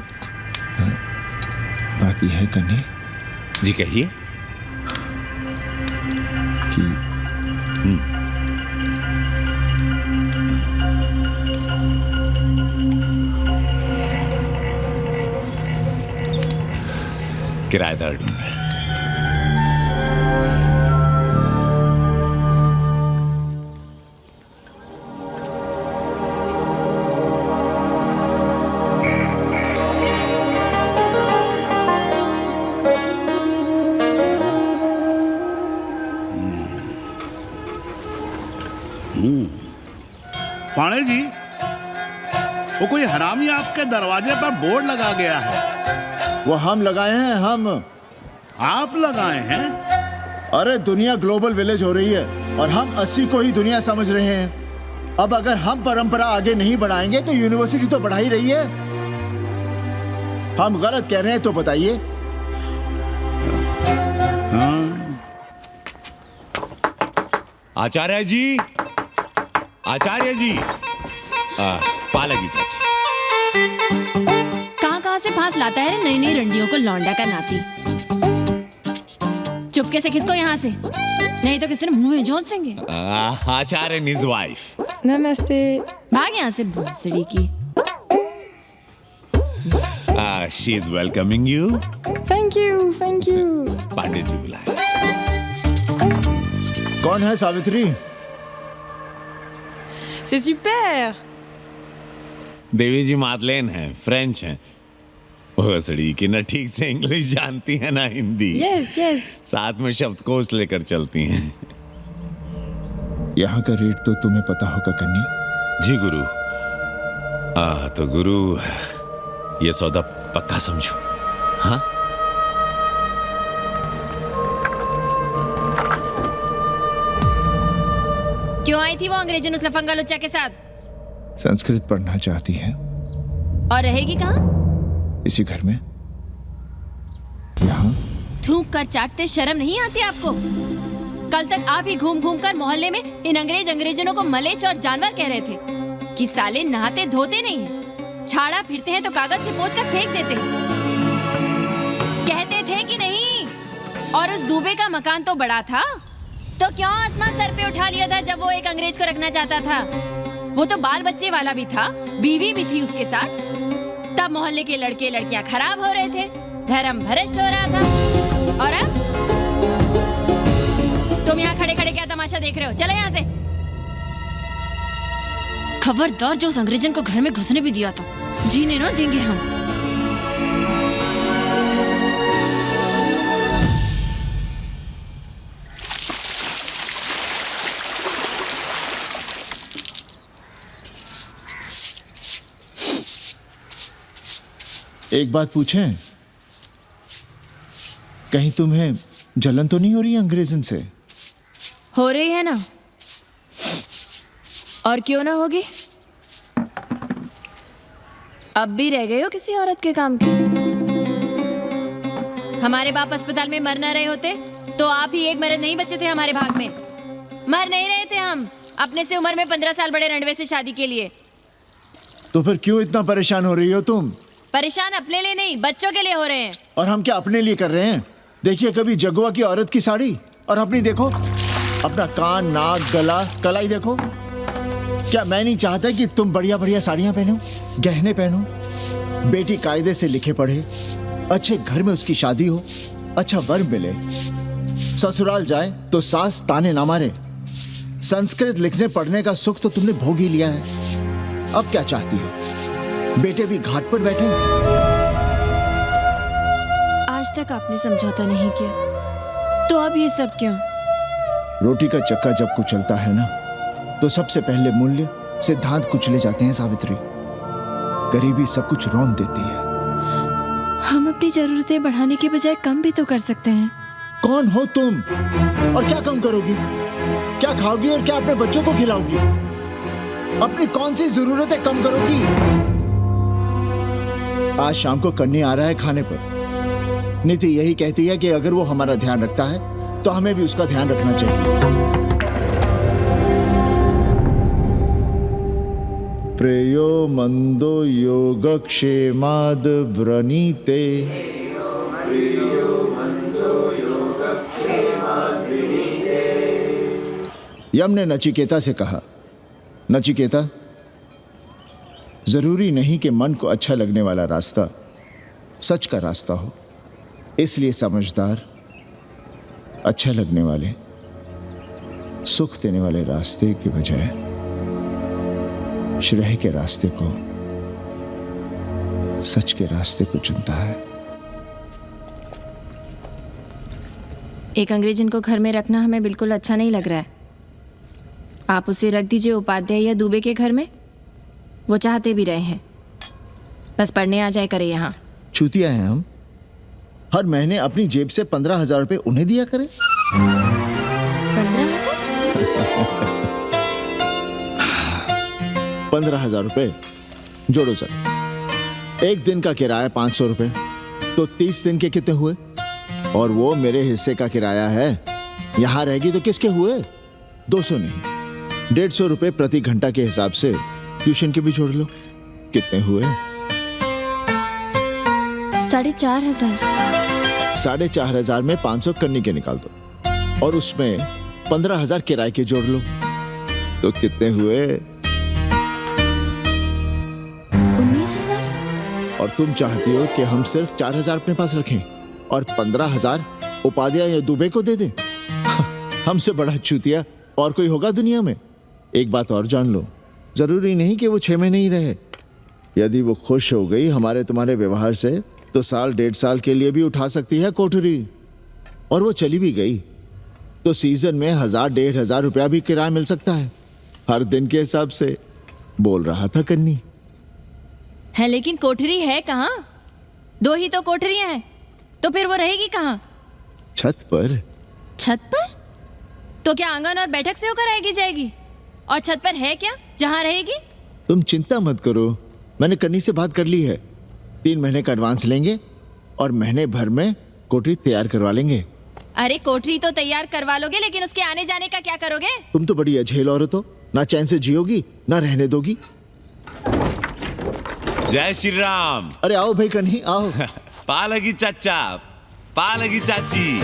बात यह है कन्नी जी, कहिए। कि किराएदार ढूंढे। पाणे जी, वो कोई हरामी आपके दरवाजे पर बोर्ड लगा गया है। वो हम लगाए हैं। हम? आप लगाए हैं? अरे दुनिया ग्लोबल विलेज हो रही है और हम 80 को ही दुनिया समझ रहे हैं। अब अगर हम परंपरा आगे नहीं बढ़ाएंगे तो यूनिवर्सिटी तो बढ़ा ही रही है। हम गलत कह रहे हैं तो बताइए। आचार्य जी, आचार्य जी, पालगी चाची। कहाँ से फांस लाता है नई नई रंडियों को लौंडा का नाती। चुपके से खिसको यहाँ से, नहीं तो किस तरह मुंह में झोंस देंगे। आचार्य and his wife। नमस्ते। भाग यहाँ से भूसड़ी की। She is welcoming you। Thank you, thank you। Pandey ji बुलाए। कौन है सावित्री? C'est super। देवी जी मादलेन हैं, फ्रेंच हैं। भोसड़ी की ना ठीक से इंग्लिश जानती है ना हिंदी। Yes, yes। साथ में शब्दकोश लेकर चलती हैं। यहाँ का रेट तो तुम्हें पता होगा कन्नी। जी गुरु। तो गुरु, ये सौदा पक्का समझो। हाँ, क्यों आई थी वो अंग्रेजन उस लफंगा लुच्चा के साथ? संस्कृत पढ़ना चाहती है। और रहेगी कहाँ? इसी घर में, यहाँ। थूक कर चाटते शर्म नहीं आती आपको? कल तक आप ही घूम घूम कर मोहल्ले में इन अंग्रेजनों को मलेच और जानवर कह रहे थे कि साले नहाते धोते नहीं है, छाड़ा फिरते हैं तो कागज से पोंछ कर फेंक देते हैं। कहते थे कि नहीं? और उस दूबे का मकान तो बड़ा था, तो क्यों आसमान सर पे उठा लिया था जब वो एक अंग्रेज को रखना चाहता था? वो तो बाल बच्चे वाला भी था, बीवी भी थी उसके साथ। तब मोहल्ले के लड़के लड़कियां खराब हो रहे थे, धर्म भ्रष्ट हो रहा था। और अब तुम यहाँ खड़े खड़े क्या तमाशा देख रहे हो? चलो यहाँ से। खबरदार, जो उस अंग्रेजन को घर में घुसने भी दिया तो जीने ना देंगे हम। एक बात पूछें, कहीं तुम्हें जलन तो नहीं हो रही अंग्रेजन से? हो रही है ना, और क्यों ना होगी? अब भी रह गए हो किसी औरत के काम की? हमारे बाप अस्पताल में मर ना रहे होते तो आप ही एक मर्द नहीं बचे थे हमारे भाग में। मर नहीं रहे थे हम अपने से उम्र में 15 साल बड़े रंडवे से शादी के लिए। तो फिर क्यों इतना परेशान हो रही हो तुम? परेशान अपने लिए नहीं, बच्चों के लिए हो रहे हैं। और हम क्या अपने लिए कर रहे हैं? देखिए कभी जगुआ की औरत की साड़ी और अपनी देखो, अपना कान, नाक, गला, कलाई देखो। क्या मैं नहीं चाहता कि तुम बढ़िया बढ़िया साड़ियां पहनो, गहने पहनो, बेटी कायदे से लिखे पढ़े, अच्छे घर में उसकी शादी हो, अच्छा वर मिले, ससुराल जाए तो सास ताने ना मारे। संस्कृत लिखने पढ़ने का सुख तो तुमने भोग ही लिया है, अब क्या चाहती हो? बेटे भी घाट पर बैठे। आज तक आपने समझौता नहीं किया, तो अब ये सब क्यों? रोटी का चक्का जब कुचलता है ना, तो सबसे पहले मूल्य सिद्धांत कुचले जाते हैं सावित्री। गरीबी सब कुछ रौंद देती है। हम अपनी जरूरतें बढ़ाने के बजाय कम भी तो कर सकते हैं। कौन हो तुम और क्या कम करोगी? क्या खाओगी और क्या अपने बच्चों को खिलाओगी? अपनी कौन सी जरूरतें कम करोगी? आज शाम को कन्नी आ रहा है खाने पर। नीति यही कहती है कि अगर वो हमारा ध्यान रखता है तो हमें भी उसका ध्यान रखना चाहिए। प्रेयो मंदो योगक्षेमाद व्रणीते। यम ने नचिकेता से कहा, नचिकेता, जरूरी नहीं कि मन को अच्छा लगने वाला रास्ता सच का रास्ता हो, इसलिए समझदार, अच्छा लगने वाले, सुख देने वाले रास्ते के बजाय श्रेय के रास्ते को, सच के रास्ते को चुनता है। एक अंग्रेजन को घर में रखना हमें बिल्कुल अच्छा नहीं लग रहा है। आप उसे रख दीजिए उपाध्याय या दुबे के घर में, वो चाहते भी रहे हैं, बस पढ़ने आ जाए करे यहाँ। चूतिया हैं हम, हर महीने अपनी जेब से 15,000 रुपए उन्हें दिया करें। 15,000 रुपए जोड़ो सर। एक दिन का किराया 500 रुपए, तो 30 दिन के कितने हुए? और वो मेरे हिस्से का किराया है, यहां रहेगी तो किसके हुए? 200 नहीं, 150 रुपए प्रति घंटा के हिसाब से ट्यूशन के भी जोड़ लो, कितने हुए? 4,500। 4,500 में 500 कन्नी के निकाल दो और उसमें 15,000 किराए के जोड़ लो, तो कितने हुए? 19,000। और तुम चाहती हो कि हम सिर्फ 4,000 अपने पास रखें और 15,000 उपाध्याय या दुबे को दे दें? हमसे बड़ा चूतिया और कोई होगा दुनिया में? एक बात और जान लो, जरूरी नहीं कि वो 6 महीने ही रहे। यदि वो खुश हो गई हमारे तुम्हारे व्यवहार से, तो साल 1.5 साल के लिए भी उठा सकती है कोठरी। और वो चली भी गई तो सीजन में 1,000-1,500 रुपया भी किराया मिल सकता है, हर दिन के हिसाब से। बोल रहा था कन्नी है, लेकिन कोठरी है कहाँ? 2 ही तो कोठरियां हैं, तो फिर वो रहेगी कहाँ? छत पर। छत पर? तो क्या आंगन और बैठक से होकर आएगी जाएगी? और छत पर है क्या जहाँ रहेगी? तुम चिंता मत करो, मैंने कन्नी से बात कर ली है। 3 महीने का एडवांस लेंगे और महीने भर में कोठरी तैयार करवा लेंगे। अरे कोठरी तो तैयार करवा लोगे, लेकिन उसके आने जाने का क्या करोगे? तुम तो बड़ी अझेल औरत हो, ना चैन से जियोगी ना रहने दोगी। जय श्री राम। अरे आओ भाई कन्ही आओ। पालगी चाचा, पालगी चाची।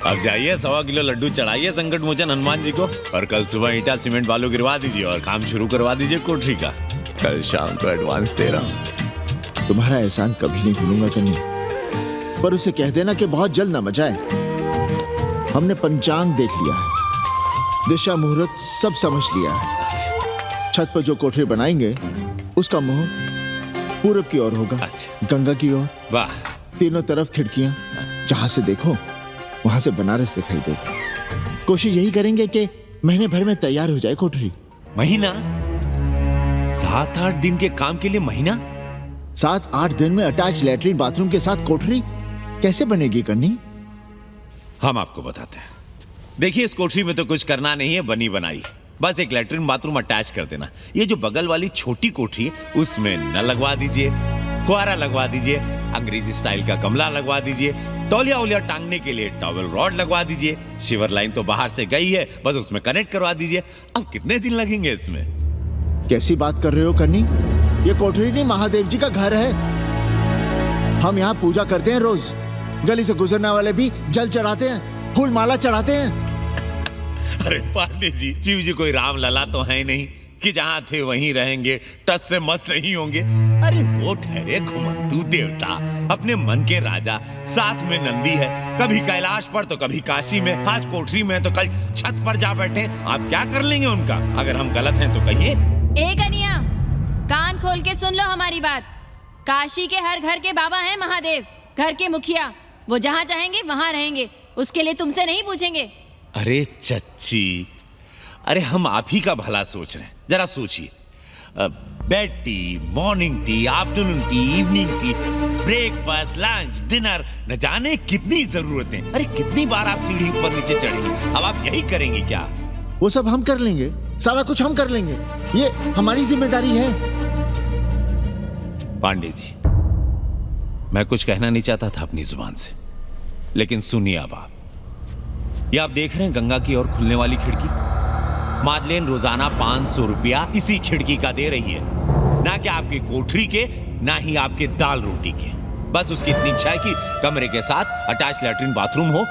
अब जाइए 1.25 किलो लड्डू चढ़ाइए संकट मोचन हनुमान जी को, और कल सुबह ईटा सीमेंट बालू गिरवा दीजिए और काम शुरू करवा दीजिए कोठरी का। कल शाम को एडवांस दे रहा हूँ। तुम्हारा एहसान कभी नहीं भूलूंगा कन्नी, पर उसे कह देना कि बहुत जल्द न मचाए। हमने पंचांग देख लिया है, दिशा मुहूर्त सब समझ लिया है। छत पर जो कोठरी बनाएंगे उसका मुंह पूरब की ओर होगा। गंगा की ओर। वाह। तीनों तरफ खिड़कियां, जहां से देखो वहां से बनारस दिखाई देगी। कोशिश यही करेंगे कि महीने भर में तैयार हो जाए कोठरी। महीना? 7-8 दिन के काम के लिए महीना? 7-8 दिन में अटैच लैट्रिन बाथरूम के साथ कोठरी कैसे बनेगी कन्नी? हम आपको बताते हैं। देखिए, इस कोठरी में तो कुछ करना नहीं है, बनी बनाई। बस एक लैट्रिन बाथरूम अटैच कर देना। ये जो बगल वाली छोटी कोठरी है उसमें नल लगवा दीजिए, फुहारा लगवा दीजिए, अंग्रेजी स्टाइल का गमला लगवा दीजिए, तौलिया उलिया टांगने के लिए टॉवेल रॉड लगवा दीजिए। शिवर लाइन तो बाहर से गई है, बस उसमें कनेक्ट करवा दीजिए। अब कितने दिन लगेंगे इसमें? कैसी बात कर रहे हो कन्नी? ये कोठरी नहीं, महादेव जी का घर है। हम यहाँ पूजा करते हैं रोज, गली से गुजरने वाले भी जल चढ़ाते हैं। फूल माला चढ़ाते हैं। अरे पांडे जी, शिव जी कोई राम लला तो है नहीं कि जहां थे वहीं रहेंगे, टस से मस्त नहीं होंगे। अरे वो ठहरे घुमंतू देवता, अपने मन के राजा, साथ में नंदी है, कभी कैलाश पर तो कभी काशी में, आज कोठरी में तो कल छत पर जा बैठे। आप क्या कर लेंगे उनका? अगर हम गलत हैं तो कहिए। ए कन्या, कान खोल के सुन लो हमारी बात। काशी के हर घर के बाबा हैं महादेव, घर के मुखिया। वो जहाँ चाहेंगे वहाँ रहेंगे, उसके लिए तुमसे नहीं पूछेंगे। अरे चच्ची, अरे हम आप ही का भला सोच रहे हैं, जरा सोचिए। Bed tea, morning tea, afternoon T, evening tea, breakfast, lunch, dinner, न जाने कितनी जरूरतें। अरे कितनी बार आप सीढ़ी ऊपर नीचे चढ़ेंगे, अब आप यही करेंगे क्या? वो सब हम कर लेंगे, सारा कुछ हम कर लेंगे, ये हमारी जिम्मेदारी है। पांडे जी, मैं कुछ कहना नहीं चाहता था अपनी जुबान से, लेकिन सुनिए अब आप। ये आप देख रहे हैं गंगा की ओर खुलने वाली खिड़की? मादलेन रोजाना 500 रुपया इसी खिड़की का दे रही है, ना कि आपकी कोठरी के, ना ही आपके दाल रोटी के। बस उसकी इतनी इच्छा है कि कमरे के साथ अटैच लैट्रिन बाथरूम हो।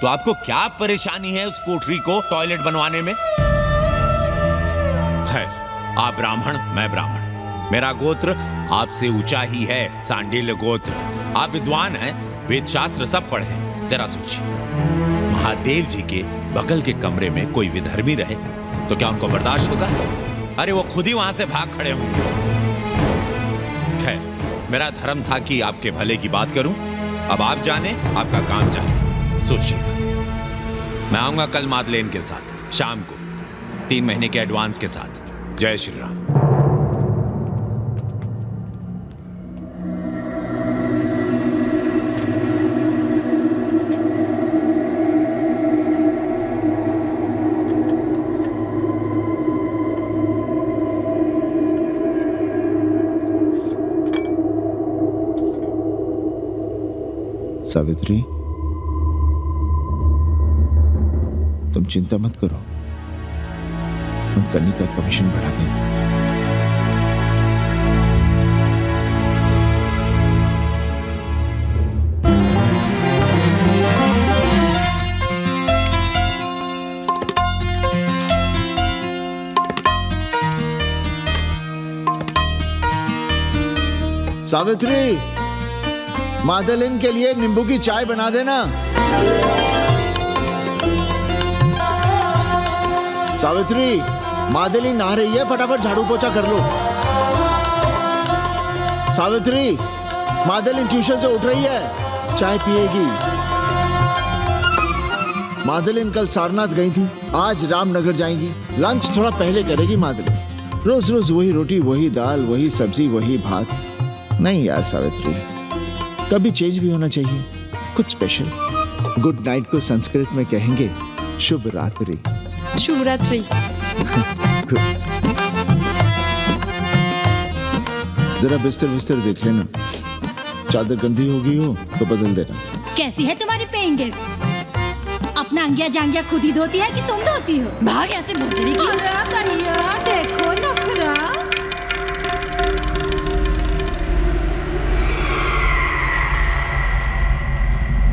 तो आपको क्या परेशानी है उस कोठरी को टॉयलेट बनवाने में? खैर, आप ब्राह्मण, मैं ब्राह्मण, मेरा गोत्र आपसे ऊंचा ही है, सांडिल्य गोत्र। आप विद्वान हैं, वेद शास्त्र सब पढ़े हैं। जरा सोचिए, महादेव जी के बगल के कमरे में कोई विधर्मी रहे तो क्या उनको बर्दाश्त होगा? अरे वो खुद ही वहां से भाग खड़े होंगे। खैर, मेरा धर्म था कि आपके भले की बात करूं। अब आप जाने, आपका काम जाने, सोचिएगा। मैं आऊंगा कल मादलेन के साथ शाम को, 3 महीने के एडवांस के साथ। जय श्री राम। सावित्री, तुम चिंता मत करो, हम कन्नी का कमीशन बढ़ा देंगे। सावित्री, मादलिन के लिए नींबू की चाय बना देना। सावित्री, मादलिन नहा रही है, फटाफट झाड़ू पोछा कर लो। सावित्री, मादलिन ट्यूशन से उठ रही है, चाय पिएगी। मादलिन कल सारनाथ गई थी, आज रामनगर जाएंगी, लंच थोड़ा पहले करेगी मादलिन। रोज रोज वही रोटी, वही दाल, वही सब्जी, वही भात। नहीं यार सावित्री, कभी चेंज भी होना चाहिए, कुछ स्पेशल। गुड नाइट को संस्कृत में कहेंगे शुभ रात्रि। शुभ रात्रि। जरा बिस्तर बिस्तर देख लेना, चादर गंदी हो गई हो तो बदल देना। कैसी है तुम्हारी पेइंग गेस्ट? अपना अंगिया जांगिया खुद ही धोती है कि तुम धोती हो? भाग ऐसे भोजड़ी की। अरे भैया देखो नखरा।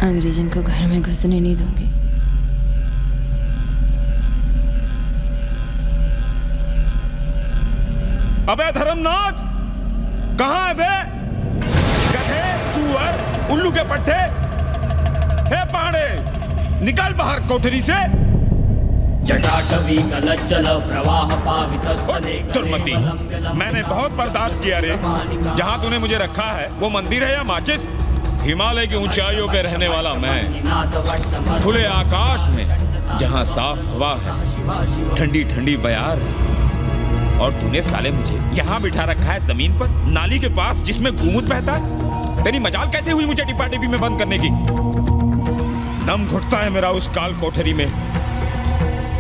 अंग्रेजन को घर में घुसने नहीं दूंगी। अबे धर्मनाथ, कहाँ है बे? गधे, सुअर, उल्लू के पट्टे। हे पाड़े, निकल बाहर कोठरी से। जटाटवी कलज्जल प्रवाह पावितस्तने। दुर्मति, मैंने बहुत बर्दाश्त किया रे। जहाँ तूने मुझे रखा है वो मंदिर है या माचिस? हिमालय की ऊंचाइयों पे रहने वाला मैं, खुले आकाश में जहाँ साफ हवा है, ठंडी ठंडी बयार, और तूने साले मुझे यहाँ बिठा रखा है जमीन पर, नाली के पास जिसमें गोमूत्र बहता है। तेरी मजाल कैसे हुई मुझे डिब्बा डिब्बी में बंद करने की? दम घुटता है मेरा उस काल कोठरी में।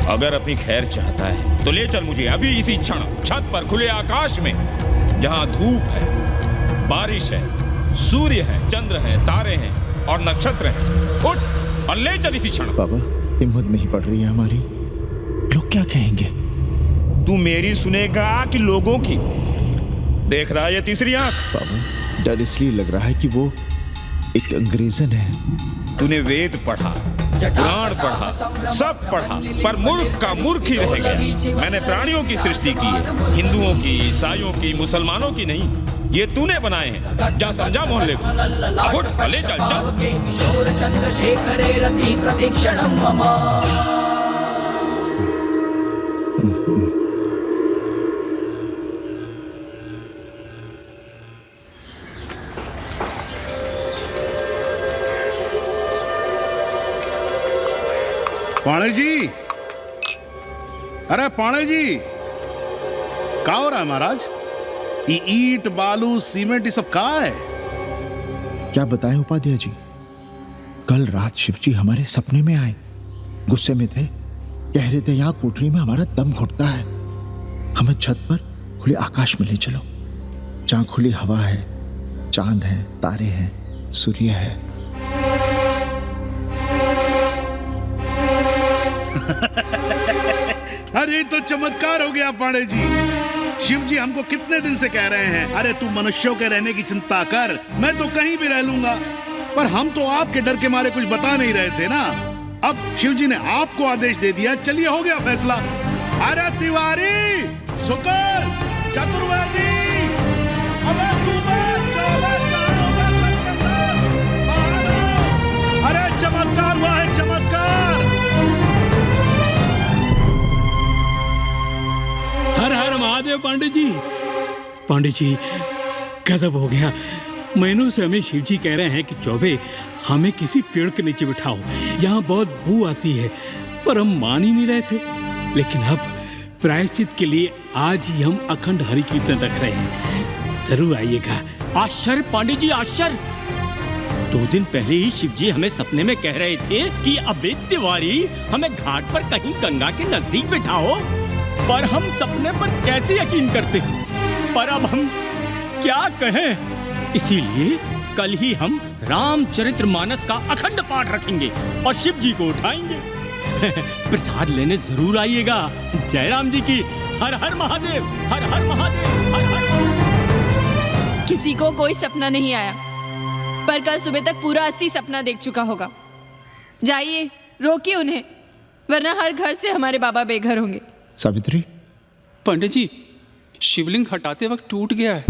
अगर अपनी खैर चाहता है तो ले चल मुझे अभी इसी क्षण छत पर खुले आकाश में, जहाँ धूप है, बारिश है, सूर्य है, चंद्र है, तारे हैं और नक्षत्र हैं। उठ और ले चल इसी क्षण। बाबा, हिम्मत नहीं पड़ रही है हमारी, लोग क्या कहेंगे? तू मेरी सुनेगा कि लोगों की? देख रहा है ये तीसरी आंख? बाबा, डर इसलिए लग रहा है कि वो एक अंग्रेजन है। तूने वेद पढ़ा, पुराण पढ़ा, सब पढ़ा, पर मूर्ख का मूर्ख ही रह गया। मैंने प्राणियों की सृष्टि की है, हिंदुओं की, ईसाइयों की, मुसलमानों की नहीं। ये तूने बनाए हैं। जा समझा मोहल्ले को। अब उठ, ले चल चल। किशोर चंद्रशेखरे रति प्रतीक्षणं मम। पाणे जी, अरे पाणे जी, क्या हो रहा है महाराज? ये ईंट बालू सीमेंट ये सब कहाँ है? क्या बताएं उपाध्याय जी, कल रात शिवजी हमारे सपने में आए। गुस्से में थे, कह रहे थे यहाँ कोठरी में हमारा दम घुटता है, हमें छत पर खुले आकाश में ले चलो, जहां खुली हवा है, चांद है, तारे हैं, सूर्य है। अरे तो चमत्कार हो गया पाणे जी। शिव जी हमको कितने दिन से कह रहे हैं, अरे तू मनुष्यों के रहने की चिंता कर, मैं तो कहीं भी रह लूंगा। पर हम तो आपके डर के मारे कुछ बता नहीं रहे थे ना। अब शिव जी ने आपको आदेश दे दिया, चलिए हो गया फैसला। अरे तिवारी, शुक्र, चतुर्वेदी, अबे तू बैठ, अरे चमत्कार हुआ है, चमत्कार। हर हर महादेव पांडे जी। पांडे जी, गजब हो गया। महीनों से हमें शिव जी कह रहे हैं कि चौबे हमें किसी पेड़ के नीचे बिठाओ, यहाँ बहुत बू आती है, पर हम मान ही नहीं रहे थे। लेकिन अब प्रायश्चित के लिए आज ही हम अखंड हरि कीर्तन रख रहे हैं, जरूर आइएगा। आश्चर्य पांडे जी, आश्चर्य। 2 दिन पहले ही शिव जी हमें सपने में कह रहे थे कि अबे तिवारी, हमें घाट पर कहीं गंगा के नजदीक बिठाओ, पर हम सपने पर कैसे यकीन करते। पर अब हम क्या कहें, इसीलिए कल ही हम रामचरितमानस का अखंड पाठ रखेंगे और शिव जी को उठाएंगे। प्रसाद लेने जरूर आइएगा। जय राम जी की। हर हर महादेव, हर हर महादेव, हर हर महादेव। किसी को कोई सपना नहीं आया, पर कल सुबह तक पूरा 80 सपना देख चुका होगा। जाइए, रोकिए उन्हें, वरना हर घर से हमारे बाबा बेघर होंगे। सावित्री, पंडित जी, शिवलिंग हटाते वक्त टूट गया है।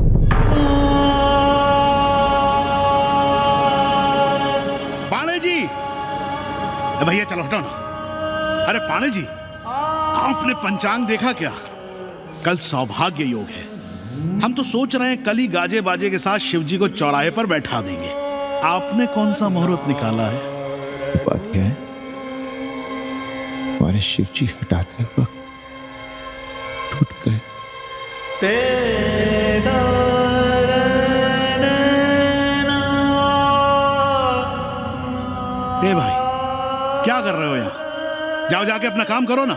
पाणे जी, भैया चलो हटो ना। अरे पाणे जी, आपने पंचांग देखा क्या? कल सौभाग्य योग है। हम तो सोच रहे हैं कल ही गाजे बाजे के साथ शिव जी को चौराहे पर बैठा देंगे। आपने कौन सा मुहूर्त निकाला है? बात क्या है, हमारे शिव जी हटाते वक्त टूट गए। ए भाई, क्या कर रहे हो यहाँ? जाओ जाके अपना काम करो ना।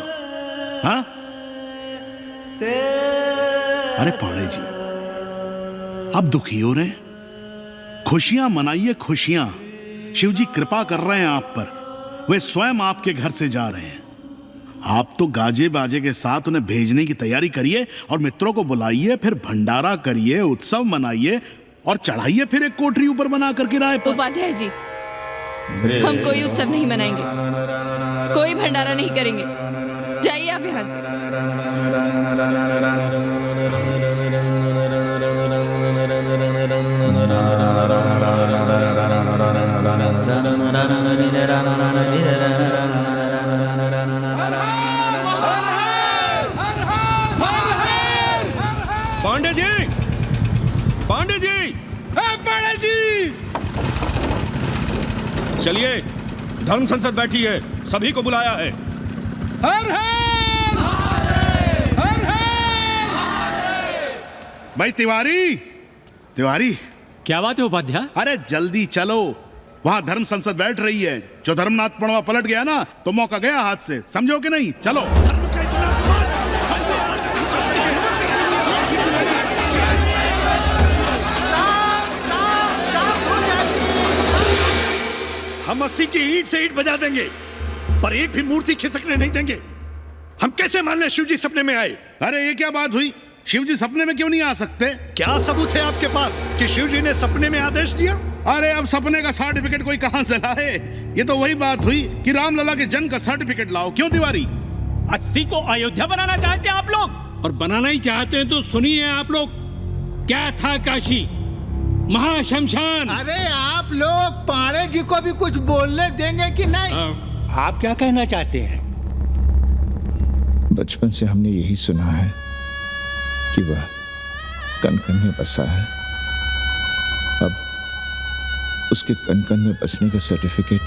हाँ? अरे पाणे जी, अब दुखी हो रहे हैं? खुशियां मनाइए, खुशियां। शिव जी कृपा कर रहे हैं आप पर, वे स्वयं आपके घर से जा रहे हैं। आप तो गाजे बाजे के साथ उन्हें भेजने की तैयारी करिए और मित्रों को बुलाइए, फिर भंडारा करिए, उत्सव मनाइए और चढ़ाइए फिर एक कोठरी ऊपर बना कर किराए पर। उपाध्याय जी, हम कोई उत्सव नहीं मनाएंगे, कोई भंडारा नहीं करेंगे। जाइए आप यहाँ से। पांडे जी, पांडे जी, पांडे जी, चलिए, धर्म संसद बैठी है, सभी को बुलाया है। हर हर हर हर। भाई तिवारी, तिवारी, क्या बात है उपाध्याय? अरे जल्दी चलो, वहां धर्म संसद बैठ रही है। जो धर्मनाथ पड़वा पलट गया ना, तो मौका गया हाथ से, समझो कि नहीं? चलो। हम 80 की ईंट से ईंट बजा देंगे, पर एक भी मूर्ति खिसकने नहीं देंगे। हम कैसे मान लें शिव जी सपने में आए? अरे ये क्या बात हुई? शिव जी सपने में क्यों नहीं आ सकते? क्या सबूत है आपके पास कि शिव जी ने सपने में आदेश दिया? अरे अब सपने का सर्टिफिकेट कोई कहां से लाए? ये तो वही बात हुई कि रामलला के जन्म का सर्टिफिकेट लाओ। क्यों तिवारी? 80 को अयोध्या बनाना चाहते हैं आप लोग, और बनाना ही चाहते हैं तो सुनिए आप लोग, क्या था काशी महाशमशान। अरे आप लोग पाणे जी को भी कुछ बोलने देंगे कि नहीं? आप क्या कहना चाहते हैं? बचपन से हमने यही सुना है कि वह कण कण में बसा है। अब उसके कण कण में बसने का सर्टिफिकेट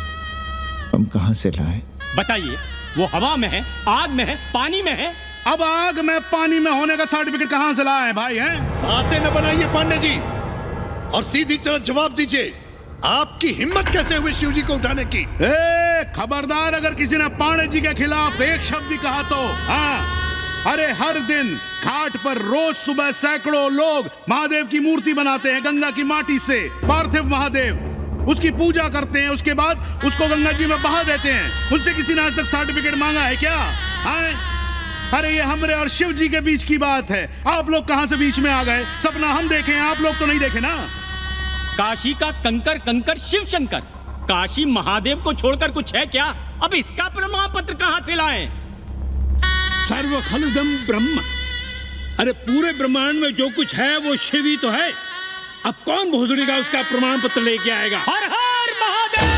हम कहां से लाएं? बताइए, वो हवा में है, आग में है, पानी में है? अब आग में पानी में होने का सर्टिफिकेट कहां से लाए भाई? हैं बातें न बनाइए पांडे जी, और सीधी तरह जवाब दीजिए, आपकी हिम्मत कैसे हुई शिव जी को उठाने की? खबरदार, अगर किसी ने पांडे जी के खिलाफ एक शब्द भी कहा तो। हाँ, अरे हर दिन घाट पर रोज सुबह सैकड़ों लोग महादेव की मूर्ति बनाते हैं गंगा की माटी से, पार्थिव महादेव। उसकी पूजा करते हैं, उसके बाद उसको गंगा जी में बहा देते हैं। उनसे किसी ने आज तक सर्टिफिकेट मांगा है क्या? हाँ? अरे ये हमरे और शिव जी के बीच की बात है। आप लोग कहां से बीच में आ गए? सपना हम देखे, आप लोग तो नहीं देखे ना। काशी का कंकर कंकर शिव शंकर, काशी महादेव को छोड़कर कुछ है क्या? अब इसका प्रमाण पत्र कहां से लाएं? सर्व खलुदम ब्रह्म, अरे पूरे ब्रह्मांड में जो कुछ है वो शिव ही तो है। अब कौन भोसड़ी का उसका प्रमाण पत्र लेके आएगा? हर हर महादेव!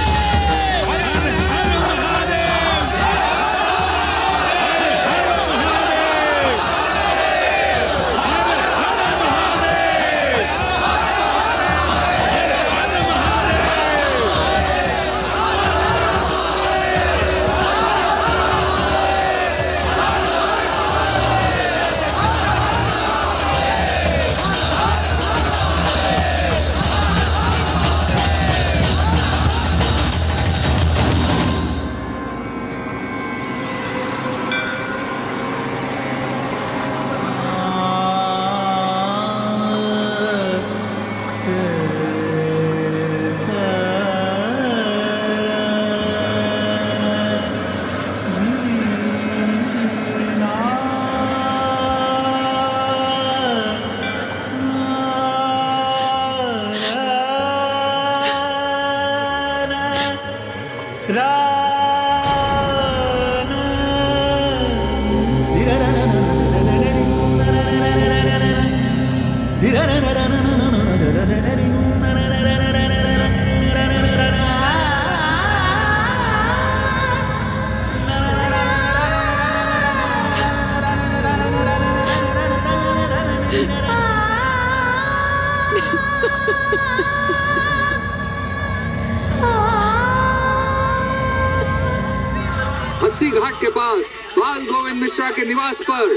अस्सी घाट के पास बाल गोविंद मिश्रा के निवास पर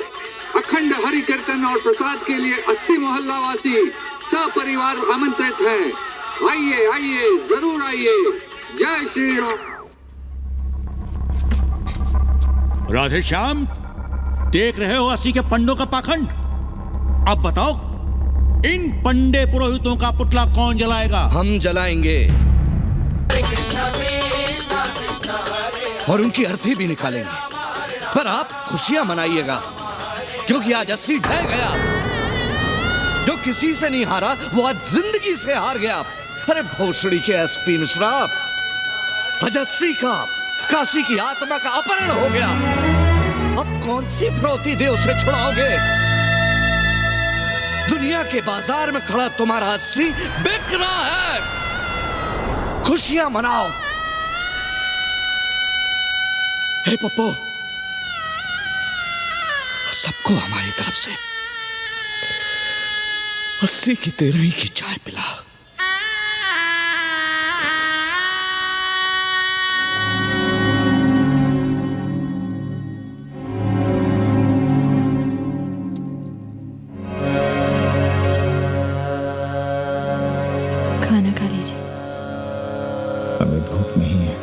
अखंड हरि कीर्तन और प्रसाद के लिए 80 मोहल्ला वासी सपरिवार आमंत्रित हैं। आइए आइए, जरूर आइए। जय श्री राम। राधे श्याम, देख रहे हो 80 के पंडों का पाखंड? अब बताओ, इन पंडे पुरोहितों का पुतला कौन जलाएगा? हम जलाएंगे और उनकी अर्थी भी निकालेंगे। पर आप खुशियां मनाइएगा, क्योंकि आज 80 ढह गया। जो किसी से नहीं हारा वो आज जिंदगी से हार गया। अरे भोसड़ी के एसपी मिश्रा, आज 80 का काशी की आत्मा का अपहरण हो गया। अब कौन सी फिरौती दे उसे छुड़ाओगे? दुनिया के बाजार में खड़ा तुम्हारा 80 बिक रहा है। खुशियां मनाओ। हे पप्पू, सबको हमारी तरफ से 80 की 13 की चाय पिला। खाना खा लीजिए। हमें भूख नहीं है।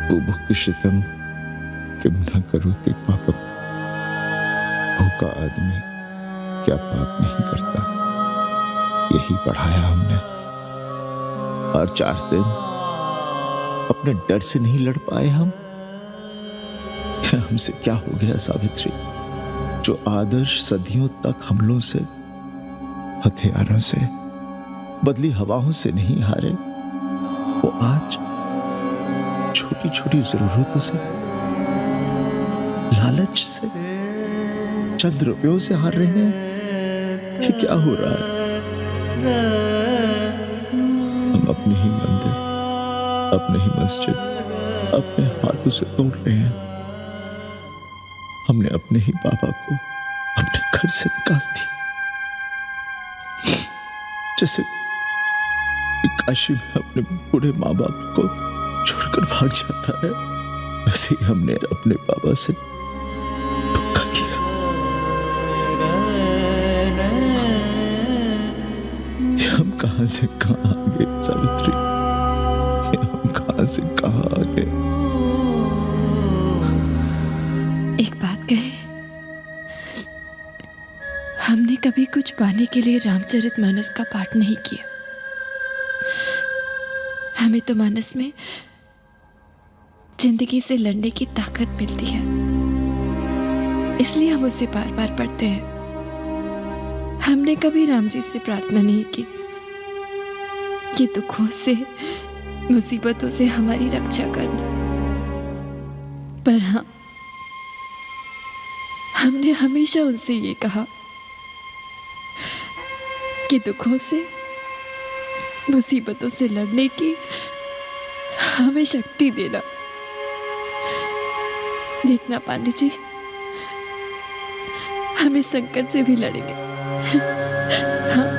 बुभुक्षितम किम न करोति पापम। भूखा आदमी क्या पाप नहीं करता, यही पढ़ाया हमने। और 4 दिन अपने डर से नहीं लड़ पाए हम। हमसे क्या हो गया सावित्री? जो आदर्श सदियों तक हमलों से, हथियारों से, बदली हवाओं से नहीं हारे, वो आज छोटी छोटी जरूरतों से, लालच से, चंद रुपयों से हार रहे हैं। ये क्या हो रहा है? हम अपने ही मंदिर, अपने ही मस्जिद अपने हाथों से तोड़ रहे हैं। हमने अपने ही बाबा को अपने घर से निकाल दिया। जैसे काशी में अपने बूढ़े माँ बाप को छोड़कर भाग जाता है, वैसे ही हमने अपने बाबा से धोखा किया। ये हम कहां से कहां आ गए सावित्री? ये हम कहां से कहां आ गए? एक बात कहे, हमने कभी कुछ पाने के लिए रामचरितमानस का पाठ नहीं किया। हमें तो मानस में जिंदगी से लड़ने की ताकत मिलती है, इसलिए हम उसे बार बार पढ़ते हैं। हमने कभी राम जी से प्रार्थना नहीं की कि दुखों से, मुसीबतों से हमारी रक्षा करना। पर हाँ, हमने हमेशा उनसे ये कहा कि दुखों से, मुसीबतों से लड़ने की हमें शक्ति देना। देखना पांडे जी, हम इस संकट से भी लड़ेंगे। हाँ।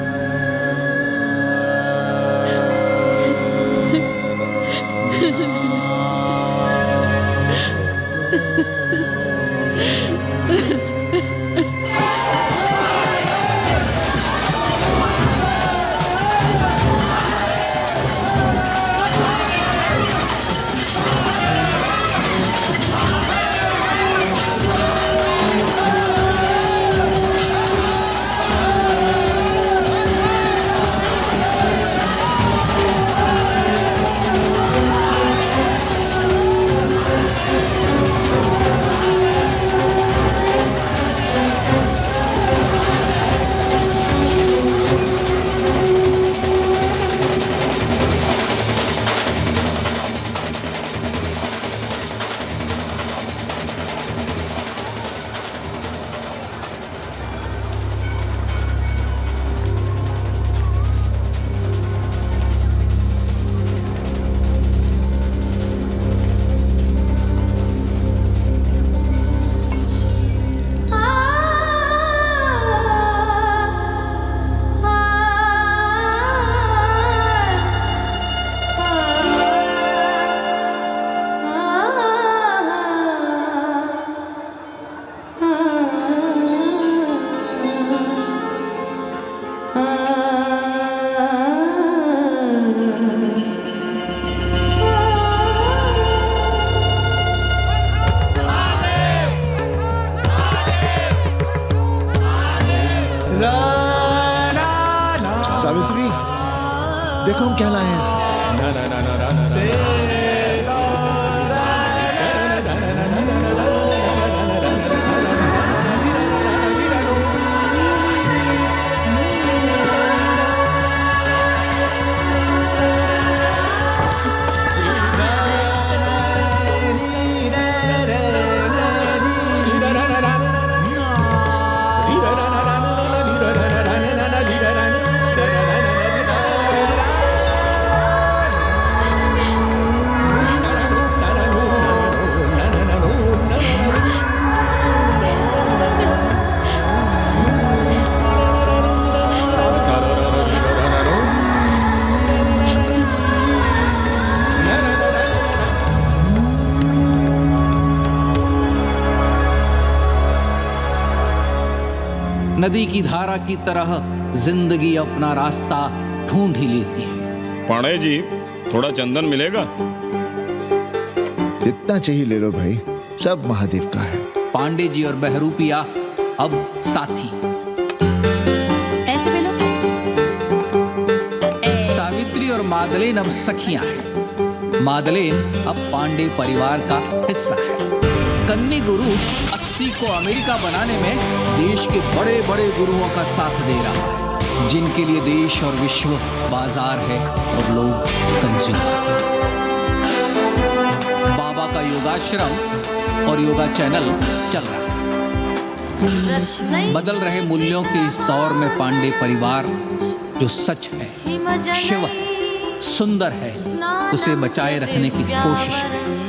सावित्री, देखो हम क्या लाए हैं। ना ना ना ना ना ना, ना। नदी की धारा की तरह जिंदगी अपना रास्ता ढूंढ ही लेती है। पांडे जी, थोड़ा चंदन मिलेगा? जितना चाहिए ले लो भाई, सब महादेव का है। पांडे जी और बहरूपिया अब साथी। ऐसे मिलो। सावित्री और मादलेन अब सखियां हैं। मादलेन अब पांडे परिवार का हिस्सा है। कन्नी गुरु 80 को अमेरिका बनाने में देश के बड़े बड़े गुरुओं का साथ दे रहा है, जिनके लिए देश और विश्व बाजार है और लोग कंज्यूमर। बाबा का योगाश्रम और योगा चैनल चल रहा है। बदल रहे मूल्यों के इस दौर में पांडे परिवार जो सच है, शिव है, सुंदर है, उसे बचाए रखने की कोशिश में